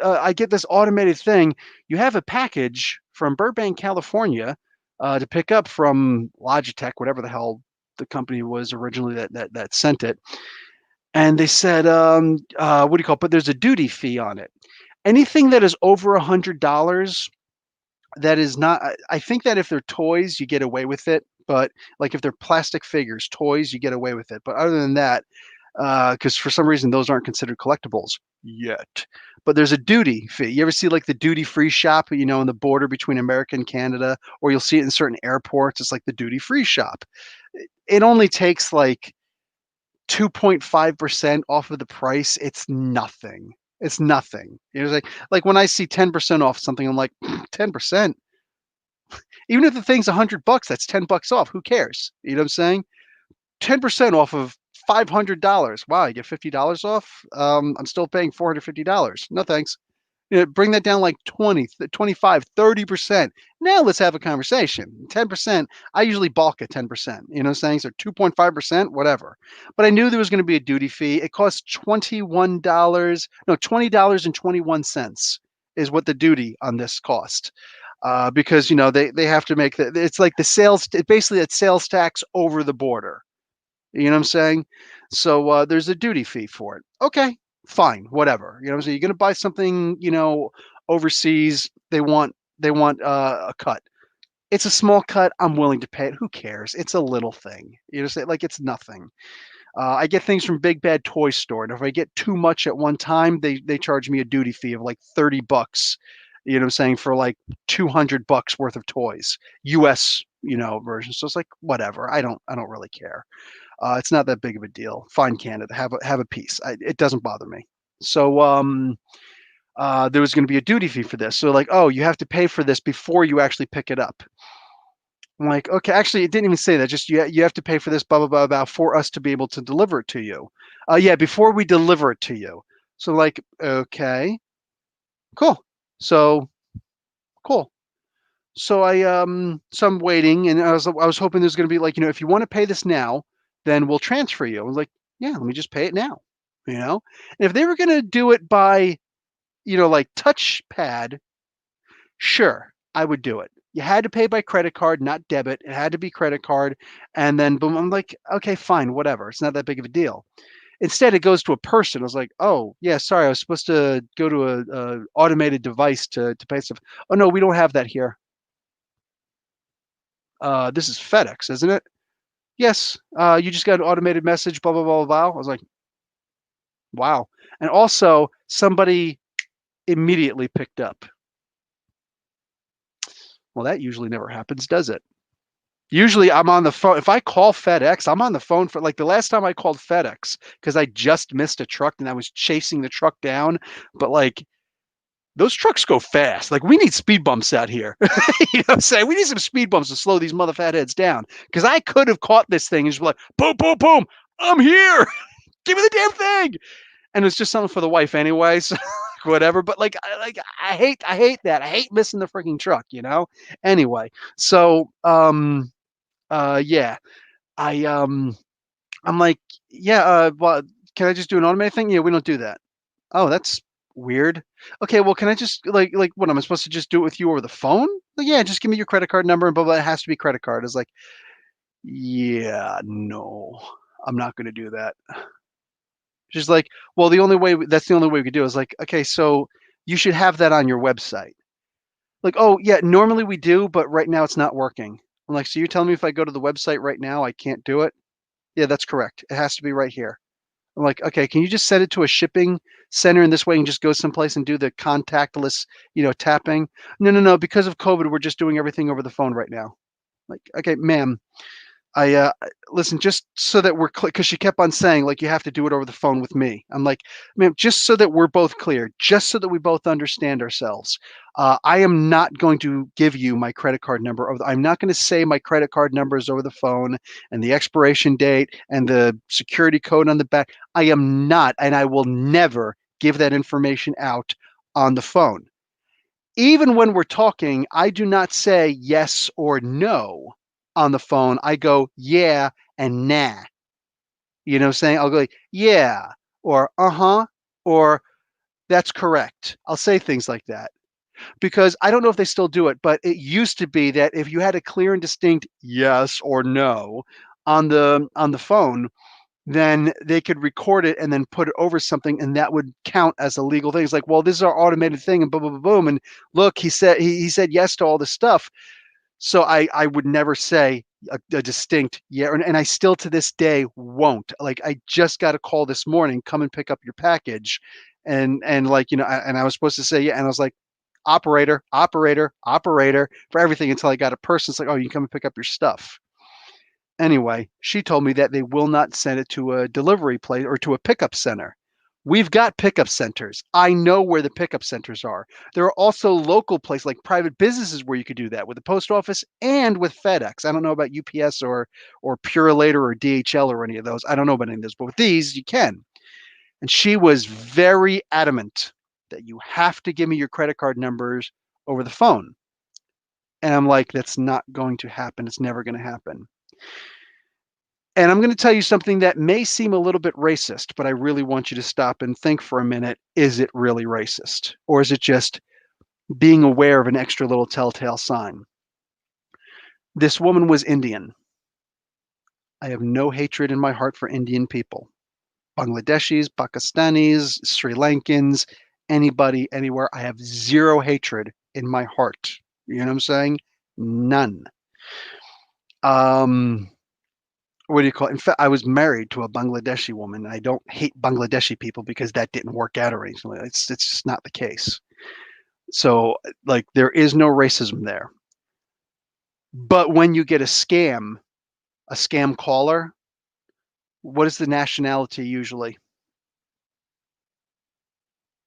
I get this automated thing. You have a package from Burbank, California, to pick up from Logitech, whatever the hell the company was originally that sent it. And they said, what do you call it? But there's a duty fee on it. Anything that is over $100, that is not. I think that if they're toys, you get away with it. But like if they're plastic figures, toys, you get away with it. But other than that, because for some reason those aren't considered collectibles yet. But there's a duty fee. You ever see like the duty-free shop, in the border between America and Canada, or you'll see it in certain airports. It's like the duty-free shop. It only takes like 2.5% off of the price. It's nothing. It's nothing. It's like when I see 10% off something, I'm like, 10%. Even if the thing's $100, that's $10 off. Who cares? You know what I'm saying? 10% off of $500. Wow, you get $50 off. I'm still paying $450. No thanks. Bring that down like 20, 25, 30%. Now let's have a conversation. 10%, I usually balk at 10%, you know what I'm saying? So 2.5%, whatever. But I knew there was going to be a duty fee. It cost $21, no, $20.21 is what the duty on this cost. Because they have to make it's like the sales, basically it's sales tax over the border. You know what I'm saying? So there's a duty fee for it. Okay, fine, whatever. So you're gonna buy something, overseas. They want a cut. It's a small cut. I'm willing to pay it. Who cares? It's a little thing. Say like it's nothing. I get things from Big Bad Toy Store, and if I get too much at one time, they charge me a duty fee of like $30. You know what I'm saying, for like $200 worth of toys, U.S. version. So it's like whatever. I don't really care. It's not that big of a deal. Fine, Canada, have a piece. It doesn't bother me. So there was going to be a duty fee for this. So like, oh, you have to pay for this before you actually pick it up. I'm like, okay, actually, it didn't even say that. Just you have to pay for this, blah blah blah, blah, for us to be able to deliver it to you. Yeah, before we deliver it to you. So like, okay, cool. So cool. So I'm waiting, and I was hoping there's going to be like, if you want to pay this now, then we'll transfer you. I was like, yeah, let me just pay it now. And if they were going to do it by, like touchpad, sure, I would do it. You had to pay by credit card, not debit. It had to be credit card, and then boom. I'm like, okay, fine, whatever. It's not that big of a deal. Instead, it goes to a person. I was like, oh yeah, sorry, I was supposed to go to a automated device to pay stuff. Oh no, we don't have that here. This is FedEx, isn't it? Yes. You just got an automated message, blah, blah, blah, blah. I was like, wow. And also, somebody immediately picked up. Well, that usually never happens, does it? Usually I'm on the phone. If I call FedEx, I'm on the phone for like the last time I called FedEx because I just missed a truck and I was chasing the truck down. But like, those trucks go fast. Like we need speed bumps out here. You know what I'm saying? We need some speed bumps to slow these mother fat heads down. Because I could have caught this thing and just be like, boom, boom, boom, I'm here. Give me the damn thing. And it's just something for the wife anyway, so whatever. But like I hate that. I hate missing the freaking truck, Anyway, so yeah. I'm like, yeah, well, can I just do an automated thing? Yeah, we don't do that. Oh, that's weird. Okay, well, can I just like what am I supposed to just do it with you over the phone? Like, yeah, just give me your credit card number and blah blah. It has to be credit card. It's like, yeah, no, I'm not going to do that. She's like, well, that's the only way we could do it. Is like, okay, so you should have that on your website. Like, oh yeah, normally we do, but right now it's not working. I'm like, so you're telling me if I go to the website right now, I can't do it? Yeah, that's correct. It has to be right here. I'm like, okay, can you just send it to a shipping center and this way you can just go someplace and do the contactless, tapping? No, no, no. Because of COVID, we're just doing everything over the phone right now. Like, okay, ma'am, I listen, just so that we're clear, because she kept on saying like you have to do it over the phone with me. I'm like, ma'am, just so that we're both clear, just so that we both understand ourselves. I am not going to give you my credit card number. I'm not going to say my credit card number is over the phone and the expiration date and the security code on the back. I am not, and I will never give that information out on the phone. Even when we're talking, I do not say yes or no on the phone. I go, yeah and nah. You know what I'm saying? I'll go, like, yeah, or uh-huh, or that's correct. I'll say things like that because I don't know if they still do it, but it used to be that if you had a clear and distinct yes or no on the phone, then they could record it and then put it over something, and that would count as a legal thing. It's like, well, this is our automated thing, and boom, boom, boom, boom, and look, he said yes to all this stuff. So I would never say a distinct yeah, and I still to this day won't. Like I just got a call this morning, come and pick up your package, and like and I was supposed to say yeah, and I was like, operator, operator, operator for everything until I got a person. It's like, oh, you can come and pick up your stuff. Anyway, she told me that they will not send it to a delivery place or to a pickup center. We've got pickup centers. I know where the pickup centers are. There are also local places like private businesses where you could do that with the post office and with FedEx. I don't know about UPS or Purolator or DHL or any of those. I don't know about any of those, but with these you can. And she was very adamant that you have to give me your credit card numbers over the phone. And I'm like, that's not going to happen. It's never going to happen. And I'm going to tell you something that may seem a little bit racist, but I really want you to stop and think for a minute. Is it really racist? Or is it just being aware of an extra little telltale sign? This woman was Indian. I have no hatred in my heart for Indian people. Bangladeshis, Pakistanis, Sri Lankans, anybody, anywhere. I have zero hatred in my heart. You know what I'm saying? None. What do you call it? In fact, I was married to a Bangladeshi woman. I don't hate Bangladeshi people because that didn't work out or anything. It's just not the case. So, like, there is no racism there. But when you get a scam caller, what is the nationality usually?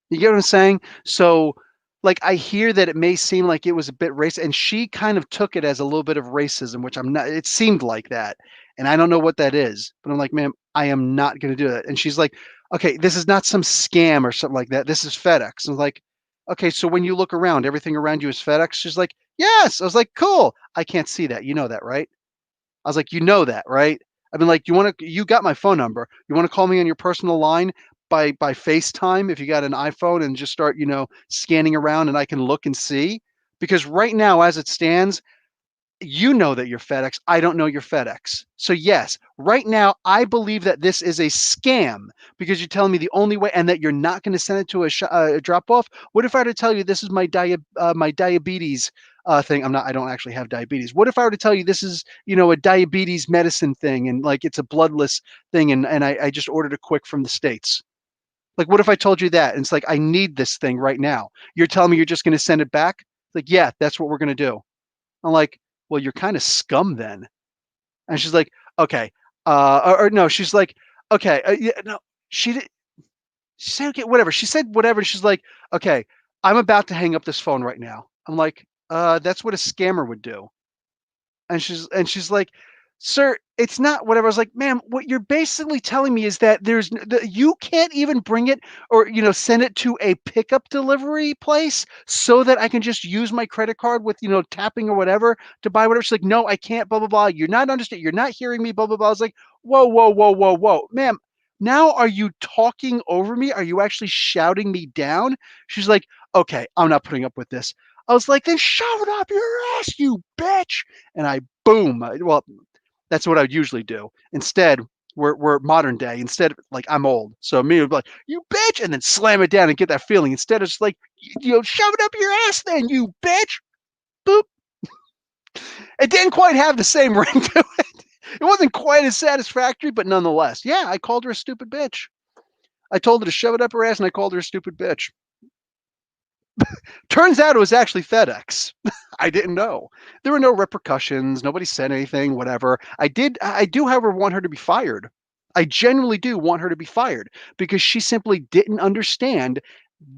You get what I'm saying? So, like, I hear that it may seem like it was a bit racist, and she kind of took it as a little bit of racism, which I'm not. It seemed like that, and I don't know what that is. But I'm like, ma'am, I am not going to do that. And she's like, okay, this is not some scam or something like that. This is FedEx. I'm like, okay, so when you look around, everything around you is FedEx. She's like, yes. I was like, cool. I can't see that. You know that, right? I was like, you know that, right? I've been like, you got my phone number. You want to call me on your personal line by FaceTime if you got an iPhone and just start, scanning around and I can look and see? Because right now, as it stands, you know that you're FedEx. I don't know you're FedEx. So yes, right now I believe that this is a scam because you're telling me the only way, and that you're not going to send it to a drop off. What if I were to tell you this is my diabetes thing? I don't actually have diabetes. What if I were to tell you this is a diabetes medicine thing and like it's a bloodless thing and I just ordered it quick from the States? Like, what if I told you that? And it's like, I need this thing right now. You're telling me you're just going to send it back? Like, yeah, that's what we're going to do. I'm like, well, you're kind of scum then. And she's like, okay. Or no, she's like, okay. Yeah, no, she did. She said, okay, whatever. She said, whatever. She's like, okay, I'm about to hang up this phone right now. I'm like, that's what a scammer would do. And she's like, sir, it's not whatever. I was like, ma'am, what you're basically telling me is that you can't even bring it or send it to a pickup delivery place so that I can just use my credit card with tapping or whatever to buy whatever. She's like, no, I can't. Blah blah blah. You're not understanding. You're not hearing me. Blah blah blah. I was like, whoa whoa whoa whoa whoa, ma'am. Now are you talking over me? Are you actually shouting me down? She's like, okay, I'm not putting up with this. I was like, then shove it up your ass, you bitch. And I boom. Well, that's what I would usually do. Instead, we're modern day. Instead, like I'm old, so me would be like, "You bitch," and then slam it down and get that feeling. Instead, it's like, shove it up your ass, then you bitch. Boop. It didn't quite have the same ring to it. It wasn't quite as satisfactory, but nonetheless, yeah, I called her a stupid bitch. I told her to shove it up her ass, and I called her a stupid bitch. Turns out it was actually FedEx. I didn't know. There were no repercussions. Nobody said anything, whatever. I do, however, want her to be fired. I genuinely do want her to be fired because she simply didn't understand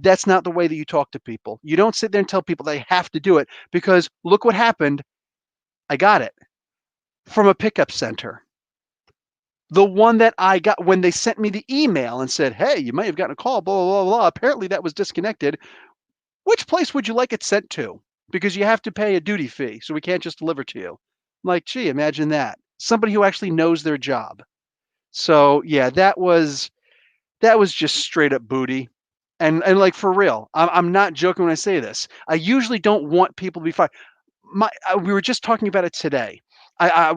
that's not the way that you talk to people. You don't sit there and tell people they have to do it because look what happened. I got it from a pickup center. The one that I got when they sent me the email and said, hey, you might have gotten a call, blah, blah, blah, blah. Apparently that was disconnected. Which place would you like it sent to? Because you have to pay a duty fee, so we can't just deliver to you. I'm like, gee, imagine that. Somebody who actually knows their job. So yeah, that was just straight up booty. And like for real, I'm not joking when I say this. I usually don't want people to be fired. We were just talking about it today.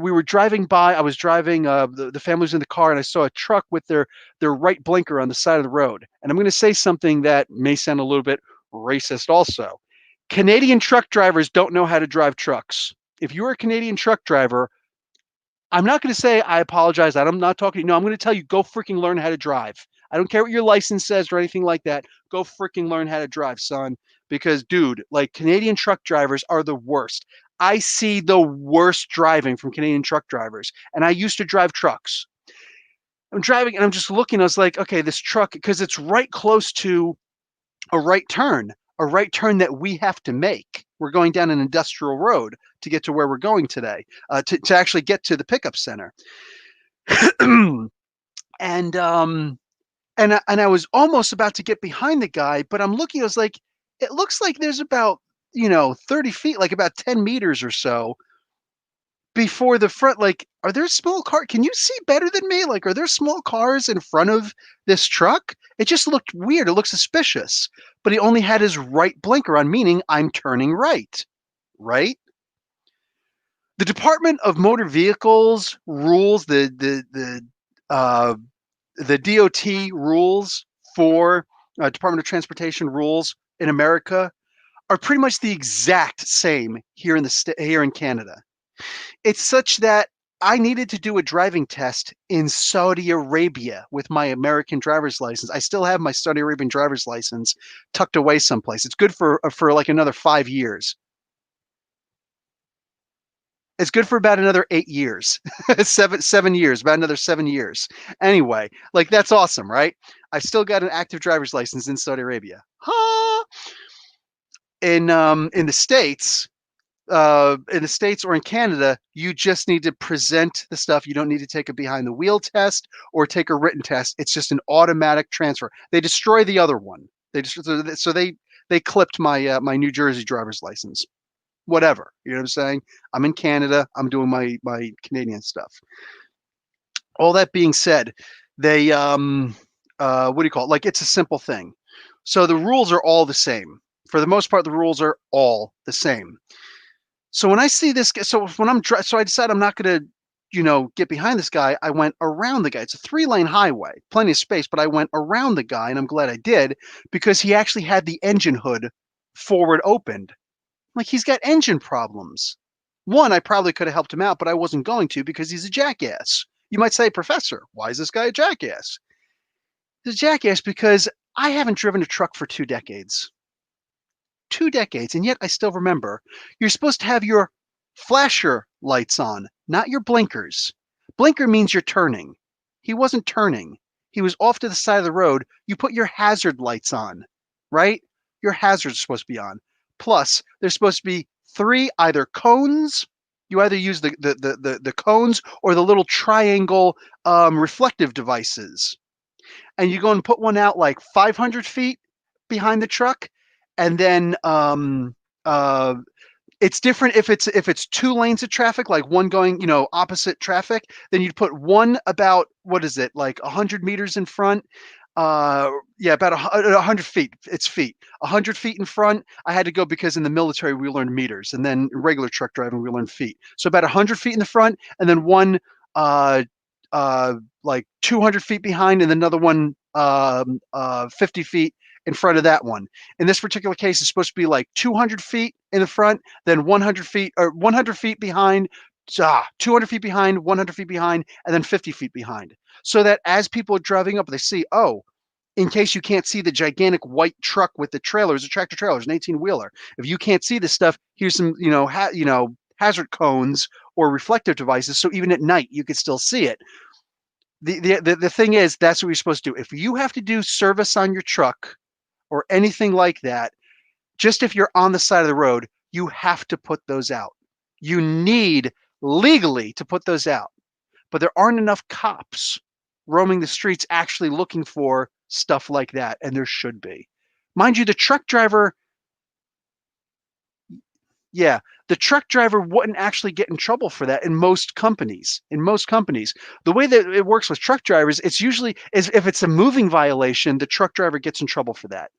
We were driving by. I was driving. The family was in the car, and I saw a truck with their right blinker on the side of the road. And I'm going to say something that may sound a little bit racist. Also, Canadian truck drivers don't know how to drive trucks. If you're a Canadian truck driver, I'm not going to say I apologize. I'm not talking. No, I'm going to tell you go freaking learn how to drive. I don't care what your license says or anything like that. Go freaking learn how to drive, son. Because, dude, like Canadian truck drivers are the worst. I see the worst driving from Canadian truck drivers. And I used to drive trucks. I'm driving and I'm just looking. I was like, okay, this truck, because it's right close to a right turn that we have to make. We're going down an industrial road to get to where we're going today, to actually get to the pickup center. and And I was almost about to get behind the guy, but I'm looking, I was like, it looks like there's about, 30 feet, like about 10 meters or so before the front. Like, are there small car? Can you see better than me? Like, are there small cars in front of this truck? It just looked weird. It looked suspicious, but he only had his right blinker on, meaning I'm turning right, right? The Department of Motor Vehicles rules, uh, the DOT rules for Department of Transportation rules in America are pretty much the exact same here in here in Canada. It's such that I needed to do a driving test in Saudi Arabia with my American driver's license. I still have my Saudi Arabian driver's license tucked away someplace. It's good for like another 5 years. It's good for about another 8 years, 7 years, about another 7 years. Anyway, like that's awesome, right? I've still got an active driver's license in Saudi Arabia. Huh? In the States, or in Canada, you just need to present the stuff. You don't need to take a behind the wheel test or take a written test. It's just an automatic transfer. They destroy the other one. They clipped my my New Jersey driver's license. Whatever, you know what I'm saying? I'm in Canada. I'm doing my Canadian stuff. All that being said, they what do you call it? Like it's a simple thing. So the rules are all the same. For the most part, the rules are all the same. So when I see this, so when so I decide I'm not going to, get behind this guy. I went around the guy. It's a 3-lane highway, plenty of space, but I went around the guy, and I'm glad I did because he actually had the engine hood forward opened. Like he's got engine problems. One, I probably could have helped him out, but I wasn't going to because he's a jackass. You might say, Professor, why is this guy a jackass? He's a jackass because I haven't driven a truck for 2 decades. 2 decades, and yet I still remember you're supposed to have your flasher lights on, not your blinkers. Blinker means you're turning. He wasn't turning. He was off to the side of the road. You put your hazard lights on, right? Your hazards are supposed to be on. Plus, there's supposed to be 3 either cones. You either use the cones or the little triangle reflective devices. And you go and put one out like 500 feet behind the truck, and then it's different if it's 2 lanes of traffic, like one going, opposite traffic. Then you'd put one about, what is it, like 100 meters in front. Yeah, about 100 feet. It's feet. 100 feet in front. I had to go because in the military we learned meters, and then regular truck driving we learned feet. So about 100 feet in the front, and then one like 200 feet behind, and another one 50 feet in front of that one. In this particular case, it's supposed to be like 200 feet in the front, then 100 feet or 100 feet behind, 200 feet behind, 100 feet behind, and then 50 feet behind. So that as people are driving up, they see, oh, in case you can't see the gigantic white truck with the trailers, a tractor trailers, an 18-wheeler. If you can't see this stuff, here's some, hazard cones or reflective devices. So even at night, you could still see it. The thing is, that's what you're supposed to do. If you have to do service on your truck or anything like that, just if you're on the side of the road, you have to put those out. You need legally to put those out. But there aren't enough cops roaming the streets actually looking for stuff like that, and there should be. Mind you, the truck driver, the truck driver wouldn't actually get in trouble for that in most companies. The way that it works with truck drivers, it's usually if it's a moving violation, the truck driver gets in trouble for that.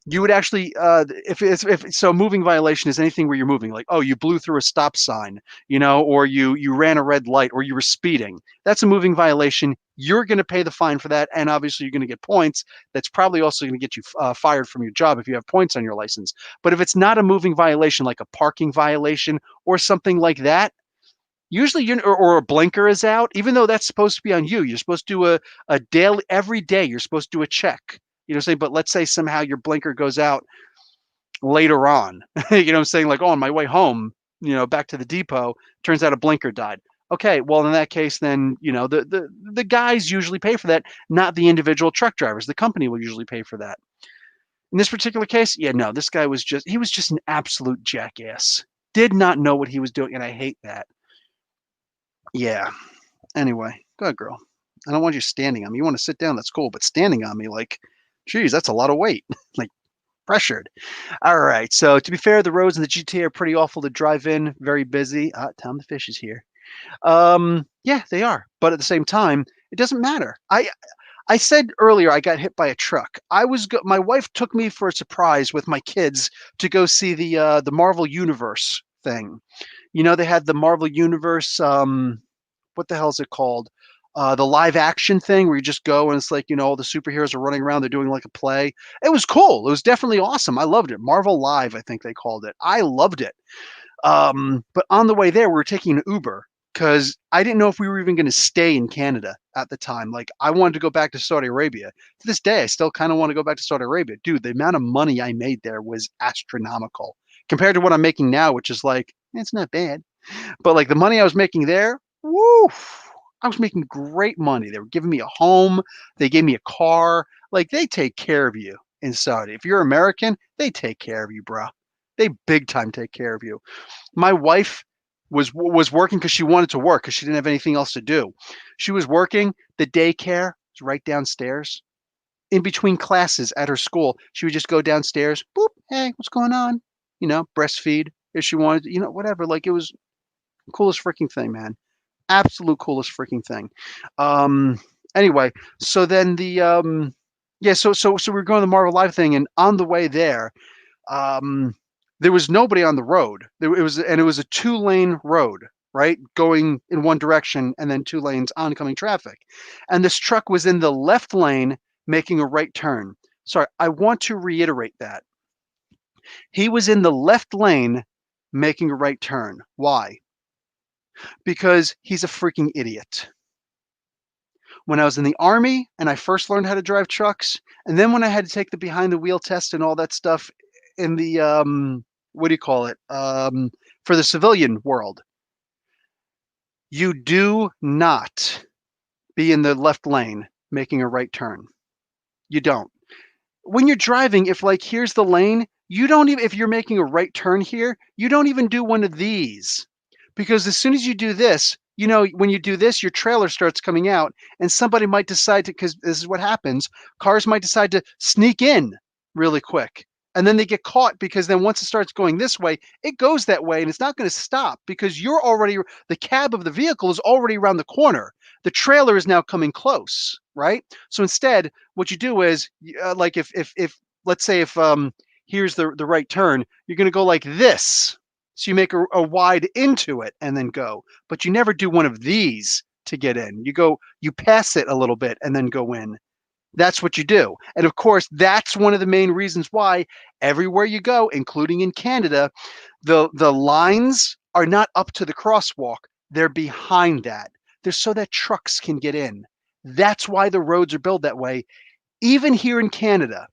You would actually, if so, moving violation is anything where you're moving, like, oh, you blew through a stop sign, or you ran a red light, or you were speeding. That's a moving violation. You're going to pay the fine for that, and obviously you're going to get points. That's probably also going to get you fired from your job if you have points on your license. But if it's not a moving violation, like a parking violation or something like that, usually or a blinker is out, even though that's supposed to be on you. You're supposed to do a daily, every day. You're supposed to do a check. But let's say somehow your blinker goes out later on. I'm saying, like, oh, on my way home, back to the depot, turns out a blinker died. Okay, well, in that case, then, the guys usually pay for that, not the individual truck drivers. The company will usually pay for that. In this particular case, no, this guy was just an absolute jackass. Did not know what he was doing, and I hate that. Yeah. Anyway, go ahead, girl. I don't want you standing on me. You want to sit down, that's cool, but standing on me, like, geez, that's a lot of weight. Like, pressured. All right. So to be fair, the roads in the GTA are pretty awful to drive in. Very busy. Tom the Fish is here. Yeah, they are. But at the same time, it doesn't matter. I said earlier I got hit by a truck. My wife took me for a surprise with my kids to go see the Marvel Universe thing. You know, they had the Marvel Universe. What the hell is it called? The live action thing where you just go and it's like, all the superheroes are running around. They're doing like a play. It was cool. It was definitely awesome. I loved it. Marvel Live, I think they called it. I loved it. But on the way there, we were taking an Uber because I didn't know if we were even going to stay in Canada at the time. Like, I wanted to go back to Saudi Arabia. To this day, I still kind of want to go back to Saudi Arabia. Dude, the amount of money I made there was astronomical compared to what I'm making now, which is like, it's not bad. But like the money I was making there, woo, I was making great money. They were giving me a home. They gave me a car. Like, they take care of you in Saudi. If you're American, they take care of you, bro. They big time take care of you. My wife was working because she wanted to work because she didn't have anything else to do. She was working. The daycare was right downstairs. In between classes at her school, she would just go downstairs. Boop. Hey, what's going on? Breastfeed if she wanted. Whatever. Like, it was the coolest freaking thing, man. Absolute coolest freaking thing. Anyway, so then yeah, so we were going to the Marvel Live thing, and on the way there, there was nobody on the road. It was a 2-lane road, right? Going in one direction and then 2 lanes oncoming traffic. And this truck was in the left lane making a right turn. Sorry, I want to reiterate that. He was in the left lane making a right turn. Why? Because he's a freaking idiot. When I was in the Army and I first learned how to drive trucks, and then when I had to take the behind the wheel test and all that stuff in the what do you call it? For the civilian world, you do not be in the left lane making a right turn. You don't. When you're driving, if like here's the lane, you don't even, if you're making a right turn here, you don't even do one of these. Because as soon as you do this, when you do this, your trailer starts coming out and somebody might decide to, because this is what happens, cars might decide to sneak in really quick. And then they get caught because then once it starts going this way, it goes that way and it's not going to stop because the cab of the vehicle is already around the corner. The trailer is now coming close, right? So instead, what you do is, like if let's say if here's the right turn, you're going to go like this. So you make a wide into it and then go, but you never do one of these to get in. You pass it a little bit and then go in. That's what you do. And of course, that's one of the main reasons why everywhere you go, including in Canada, the lines are not up to the crosswalk. They're behind that. They're so that trucks can get in. That's why the roads are built that way, even here in Canada.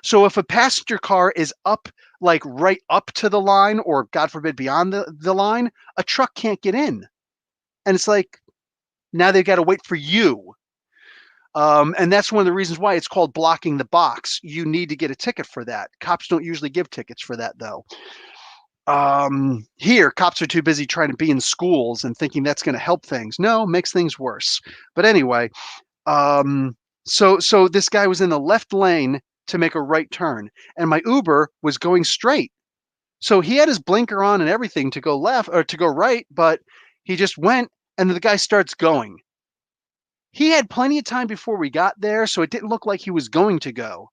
So if a passenger car is up, like right up to the line, or God forbid beyond the line, a truck can't get in. And it's like, now they've got to wait for you. And that's one of the reasons why it's called blocking the box. You need to get a ticket for that. Cops don't usually give tickets for that, though. Here, cops are too busy trying to be in schools and thinking that's going to help things. No, makes things worse. But anyway, so this guy was in the left lane to make a right turn, and my Uber was going straight. So he had his blinker on and everything to go left or to go right, but he just went, and the guy starts going. He had plenty of time before we got there, so it didn't look like he was going to go.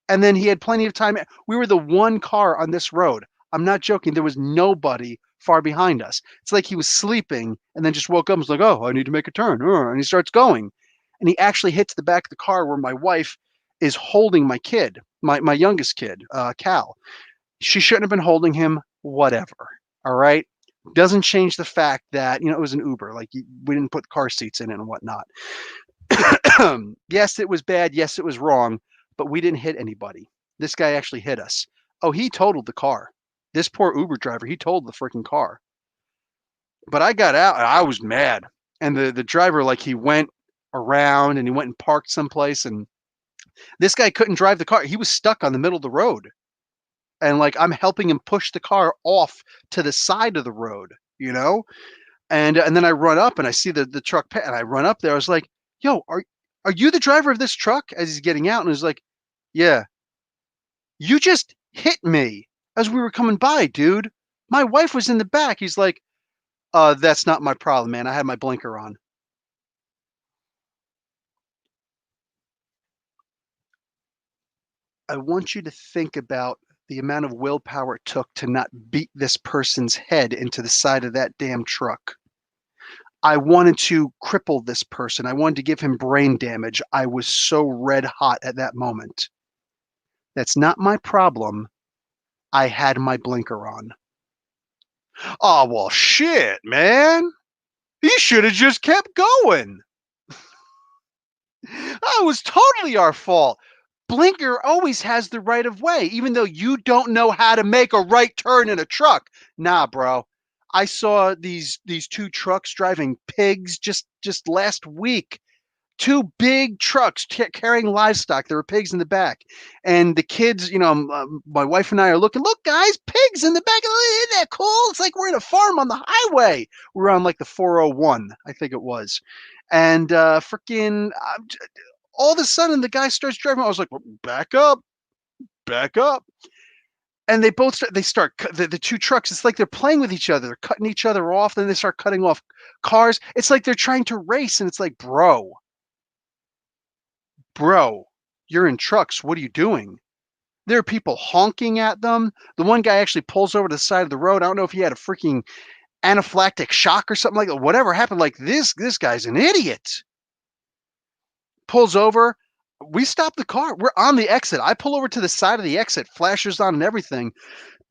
And then he had plenty of time. We were the one car on this road. I'm not joking. There was nobody far behind us. It's like he was sleeping and then just woke up and was like, oh, I need to make a turn. And he starts going. And he actually hits the back of the car where my wife is holding my kid, my youngest kid, Cal. She shouldn't have been holding him, whatever. All right. Doesn't change the fact that, it was an Uber. Like, we didn't put car seats in it and whatnot. Yes, it was bad. Yes, it was wrong. But we didn't hit anybody. This guy actually hit us. Oh, he totaled the car. This poor Uber driver, he totaled the freaking car. But I got out and I was mad. And the driver, like, he went around and he went and parked someplace. And this guy couldn't drive the car. He was stuck on the middle of the road. And like, I'm helping him push the car off to the side of the road, And then I run up and I see the truck and I run up there. I was like, yo, are you the driver of this truck? As he's getting out, and he's like, yeah, you just hit me as we were coming by, dude. My wife was in the back. He's like, that's not my problem, man. I had my blinker on. I want you to think about the amount of willpower it took to not beat this person's head into the side of that damn truck. I wanted to cripple this person. I wanted to give him brain damage. I was so red hot at that moment. That's not my problem. I had my blinker on. Oh, well, shit, man. He should have just kept going. That was totally our fault. Blinker always has the right of way, even though you don't know how to make a right turn in a truck. Nah, bro. I saw these two trucks driving pigs just last week. Two big trucks carrying livestock. There were pigs in the back, and the kids, my wife and I are looking. Look, guys, pigs in the back. Isn't that cool? It's like we're in a farm on the highway. We're on like the 401, I think it was, and freaking all of a sudden the guy starts driving. I was like, well, back up. And they start the two trucks. It's like they're playing with each other. They're cutting each other off. Then they start cutting off cars. It's like they're trying to race. And it's like, bro, you're in trucks. What are you doing? There are people honking at them. The one guy actually pulls over to the side of the road. I don't know if he had a freaking anaphylactic shock or something like that. Whatever happened, like this guy's an idiot. Pulls over. We stop the car. We're on the exit. I pull over to the side of the exit, flashers on and everything.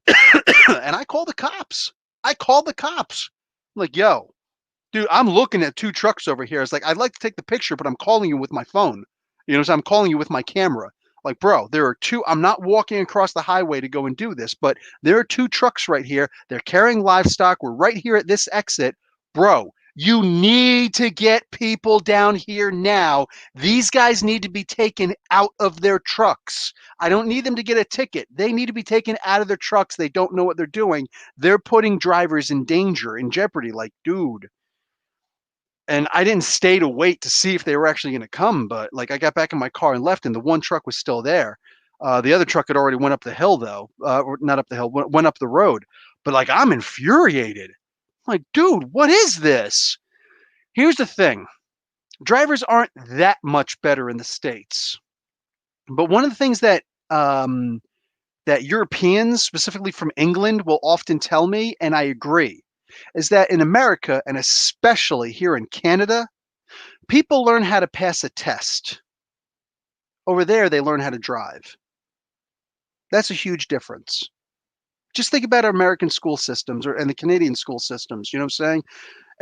And I call the cops. I'm like, yo, dude, I'm looking at two trucks over here. It's like, I'd like to take the picture, but I'm calling you with my phone. So I'm calling you with my camera. Like, bro, there are two. I'm not walking across the highway to go and do this, but there are two trucks right here. They're carrying livestock. We're right here at this exit. Bro, you need to get people down here now. These guys need to be taken out of their trucks. I don't need them to get a ticket. They need to be taken out of their trucks. They don't know what they're doing. They're putting drivers in danger, in jeopardy. Like, dude. And I didn't stay to wait to see if they were actually going to come, but like I got back in my car and left, and the one truck was still there. The other truck had already went up the hill, though, or not up the hill, went up the road. But like I'm infuriated. I'm like, dude, what is this? Here's the thing: drivers aren't that much better in the States, but one of the things that Europeans, specifically from England, will often tell me, and I agree, is that in America, and especially here in Canada, people learn how to pass a test. Over there, they learn how to drive. That's a huge difference. Just think about our American school systems and the Canadian school systems. You know what I'm saying?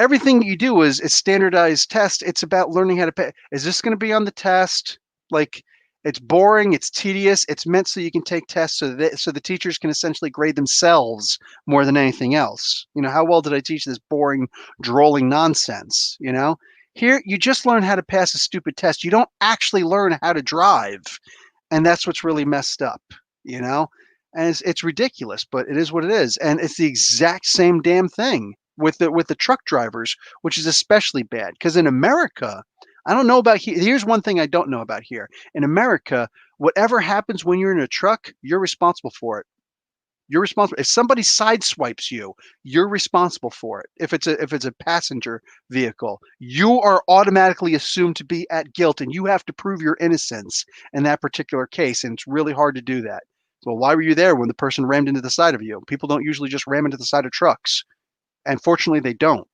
Everything you do is standardized test. It's about learning how to pay. Is this going to be on the test? Like, it's boring, it's tedious, it's meant so you can take tests so the teachers can essentially grade themselves more than anything else. How well did I teach this boring, drolling nonsense? Here, you just learn how to pass a stupid test. You don't actually learn how to drive. And that's what's really messed up, you know? And it's ridiculous, but it is what it is. And it's the exact same damn thing with the truck drivers, which is especially bad. Because in America, I don't know about here. Here's one thing I don't know about here. In America, whatever happens when you're in a truck, you're responsible for it. You're responsible. If somebody sideswipes you, you're responsible for it. If it's a passenger vehicle, you are automatically assumed to be at guilt, and you have to prove your innocence in that particular case. And it's really hard to do that. Well, why were you there when the person rammed into the side of you? People don't usually just ram into the side of trucks, and fortunately, they don't.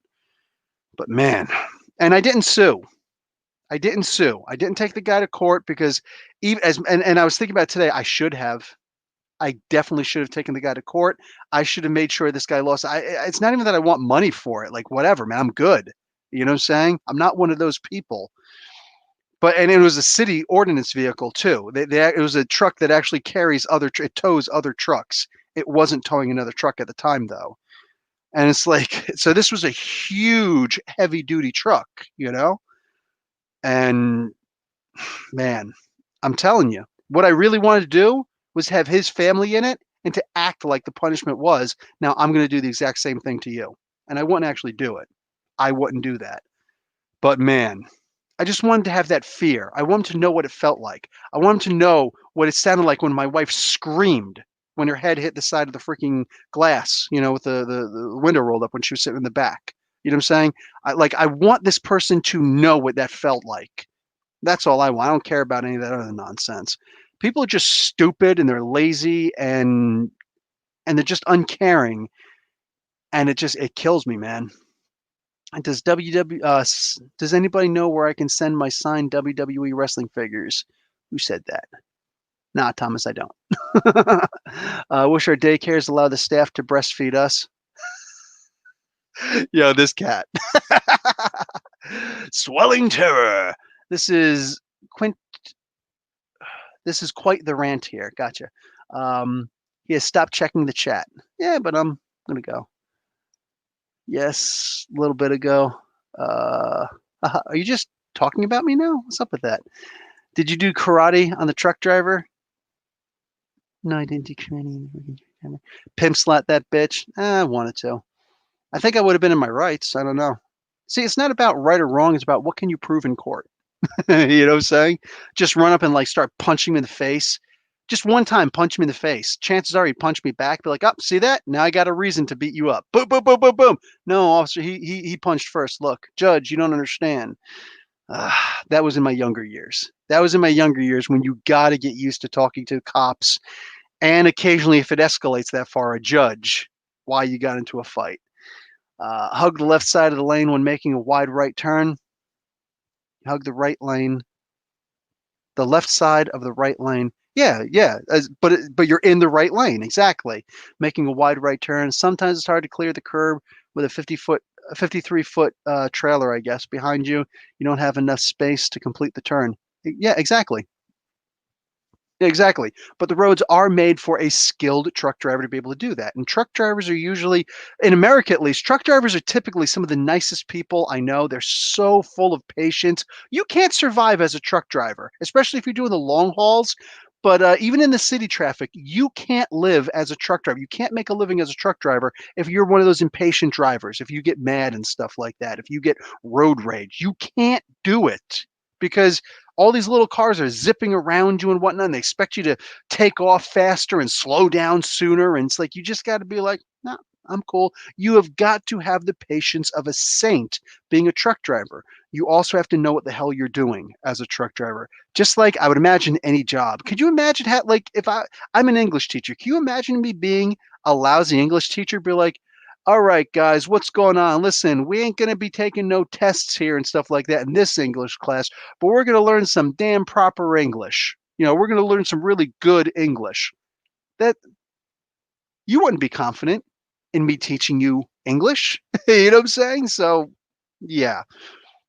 But man, and I didn't sue. I didn't sue. I didn't take the guy to court because even as and I was thinking about it today, I should have. I definitely should have taken the guy to court. I should have made sure this guy lost. It's not even that I want money for it. Like, whatever, man, I'm good. You know what I'm saying? I'm not one of those people. And it was a city ordinance vehicle too. It was a truck that actually carries it tows other trucks. It wasn't towing another truck at the time though. And it's like, so this was a huge, heavy duty truck, And man, I'm telling you, what I really wanted to do was have his family in it and to act like the punishment was, now I'm going to do the exact same thing to you. And I wouldn't actually do it. I wouldn't do that. But man, I just wanted to have that fear. I want him to know what it felt like. I want him to know what it sounded like when my wife screamed when her head hit the side of the freaking glass, with the window rolled up when she was sitting in the back. You know what I'm saying? I want this person to know what that felt like. That's all I want. I don't care about any of that other nonsense. People are just stupid and they're lazy and they're just uncaring, and it kills me, man. And does anybody know where I can send my signed WWE wrestling figures? Who said that? Nah, Thomas, I don't. Wish our daycares allow the staff to breastfeed us. Yo, this cat. Swelling terror. This is Quint. This is quite the rant here. Gotcha. He has stopped checking the chat. Yeah, but I'm gonna go. Yes, a little bit ago. Are you just talking about me now? What's up with that? Did you do karate on the truck driver? No, I didn't do karate. Pimp slat that bitch. I wanted to. I think I would have been in my rights. I don't know. See, it's not about right or wrong. It's about what can you prove in court. You know what I'm saying? Just run up and start punching him in the face. Just one time, punch him in the face. Chances are he'd punch me back. Be like, "Oh, see that? Now I got a reason to beat you up." Boom, boom, boom, boom, boom. No, officer, he punched first. Look, judge, you don't understand. That was in my younger years. That was in my younger years when you got to get used to talking to cops, and occasionally, if it escalates that far, a judge. Why you got into a fight? Hug the left side of the lane when making a wide right turn. Hug the right lane. The left side of the right lane. Yeah, yeah, but you're in the right lane, exactly. Making a wide right turn. Sometimes it's hard to clear the curb with a 53-foot trailer, I guess, behind you. You don't have enough space to complete the turn. Yeah, exactly. Exactly. But the roads are made for a skilled truck driver to be able to do that. And truck drivers are usually, in America at least, truck drivers are typically some of the nicest people I know. They're so full of patience. You can't survive as a truck driver, especially if you're doing the long hauls. But even in the city traffic, you can't live as a truck driver. You can't make a living as a truck driver if you're one of those impatient drivers, if you get mad and stuff like that, if you get road rage. You can't do it because all these little cars are zipping around you and whatnot, and they expect you to take off faster and slow down sooner. And it's like, you just got to be like, no, I'm cool. You have got to have the patience of a saint being a truck driver. You also have to know what the hell you're doing as a truck driver. Just like I would imagine any job. Could you imagine if I'm an English teacher, can you imagine me being a lousy English teacher? Be like, all right, guys, what's going on? Listen, we ain't going to be taking no tests here and stuff like that in this English class, but we're going to learn some damn proper English. We're going to learn some really good English. That you wouldn't be confident in me teaching you English. You know what I'm saying? So, yeah.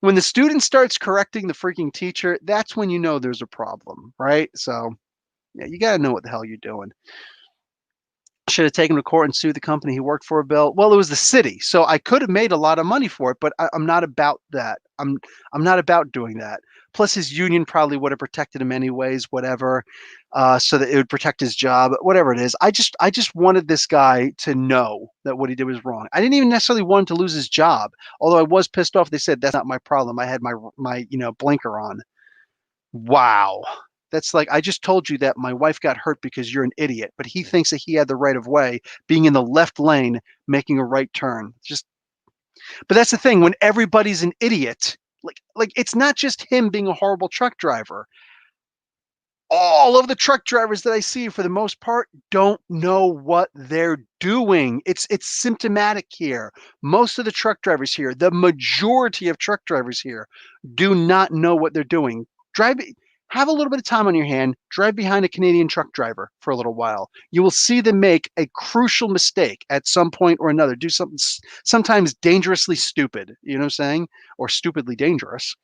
When the student starts correcting the freaking teacher, that's when you know there's a problem, right? So, yeah, you got to know what the hell you're doing. Should have taken him to court and sued the company he worked for, Bill. Well, it was the city, so I could have made a lot of money for it, but I'm not about that. I'm not about doing that. Plus, his union probably would have protected him anyways, whatever, so that it would protect his job, whatever it is. I just wanted this guy to know that what he did was wrong. I didn't even necessarily want him to lose his job, although I was pissed off. They said that's not my problem. I had my blinker on. Wow. That's like, I just told you that my wife got hurt because you're an idiot, but he thinks that he had the right of way, being in the left lane, making a right turn. But that's the thing, when everybody's an idiot, like it's not just him being a horrible truck driver. All of the truck drivers that I see, for the most part, don't know what they're doing. It's symptomatic here. Most of the truck drivers here, the majority of truck drivers here, do not know what they're doing. Have a little bit of time on your hand, drive behind a Canadian truck driver for a little while. You will see them make a crucial mistake at some point or another, do something sometimes dangerously stupid, you know what I'm saying? Or stupidly dangerous.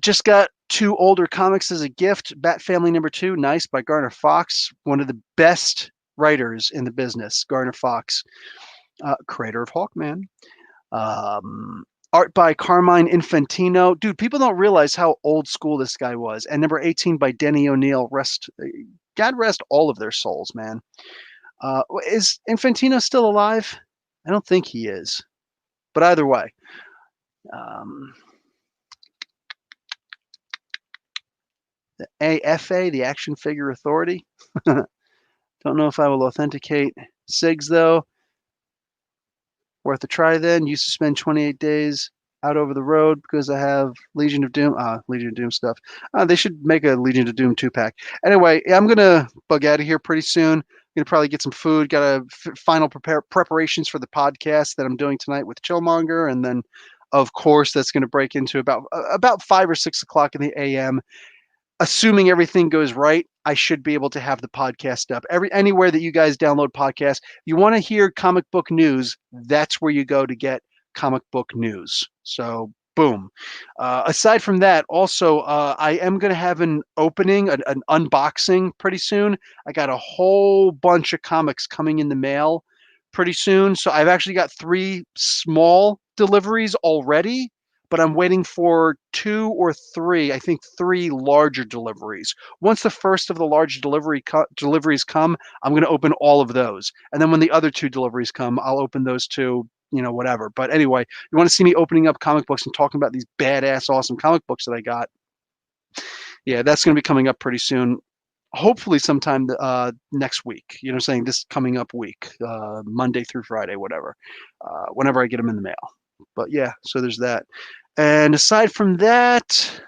Just got 2 older comics as a gift. Bat Family #2, nice, by Garner Fox, one of the best writers in the business. Garner Fox, creator of Hawkman. Art by Carmine Infantino. Dude, people don't realize how old school this guy was. And #18 by Denny O'Neil. God rest all of their souls, man. Is Infantino still alive? I don't think he is. But either way. The AFA, the Action Figure Authority. Don't know if I will authenticate SIGs though. Worth a try then. Used to spend 28 days out over the road because I have Legion of Doom. Legion of Doom stuff. They should make a Legion of Doom 2-pack. Anyway, I'm going to bug out of here pretty soon. Going to probably get some food. Got a final preparations for the podcast that I'm doing tonight with Chillmonger. And then, of course, that's going to break into about 5 or 6 o'clock in the a.m. Assuming everything goes right, I should be able to have the podcast up. Anywhere that you guys download podcasts, you want to hear comic book news, that's where you go to get comic book news. So, boom. Aside from that, also, I am going to have an opening, an unboxing pretty soon. I got a whole bunch of comics coming in the mail pretty soon. So I've actually got 3 small deliveries already, but I'm waiting for 2 or 3, I think 3 larger deliveries. Once the first of the large deliveries come, I'm going to open all of those. And then when the other 2 deliveries come, I'll open those 2, whatever. But anyway, you want to see me opening up comic books and talking about these badass, awesome comic books that I got. Yeah, that's going to be coming up pretty soon. Hopefully sometime next week, saying this coming up week, Monday through Friday, whatever, whenever I get them in the mail. But yeah, so there's that. And aside from that,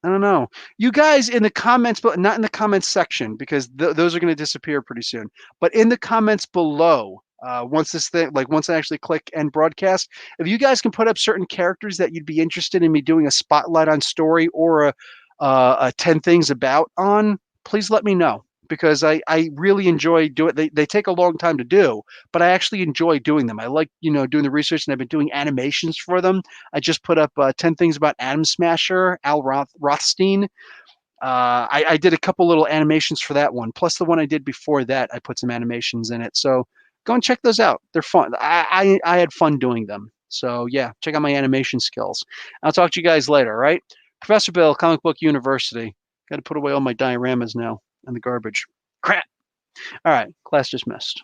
I don't know. You guys in the comments, but not in the comments section, because those are going to disappear pretty soon. But in the comments below, once I actually click end broadcast, if you guys can put up certain characters that you'd be interested in me doing a spotlight on story or a 10 things about on, please let me know. Because I really enjoy doing it. They take a long time to do, but I actually enjoy doing them. I like, doing the research, and I've been doing animations for them. I just put up 10 things about Atom Smasher, Al Rothstein. I did a couple little animations for that one. Plus the one I did before that, I put some animations in it. So go and check those out. They're fun. I had fun doing them. So yeah, check out my animation skills. I'll talk to you guys later, all right? Professor Bill, Comic Book University. Got to put away all my dioramas now and the garbage. Crap. All right, class dismissed.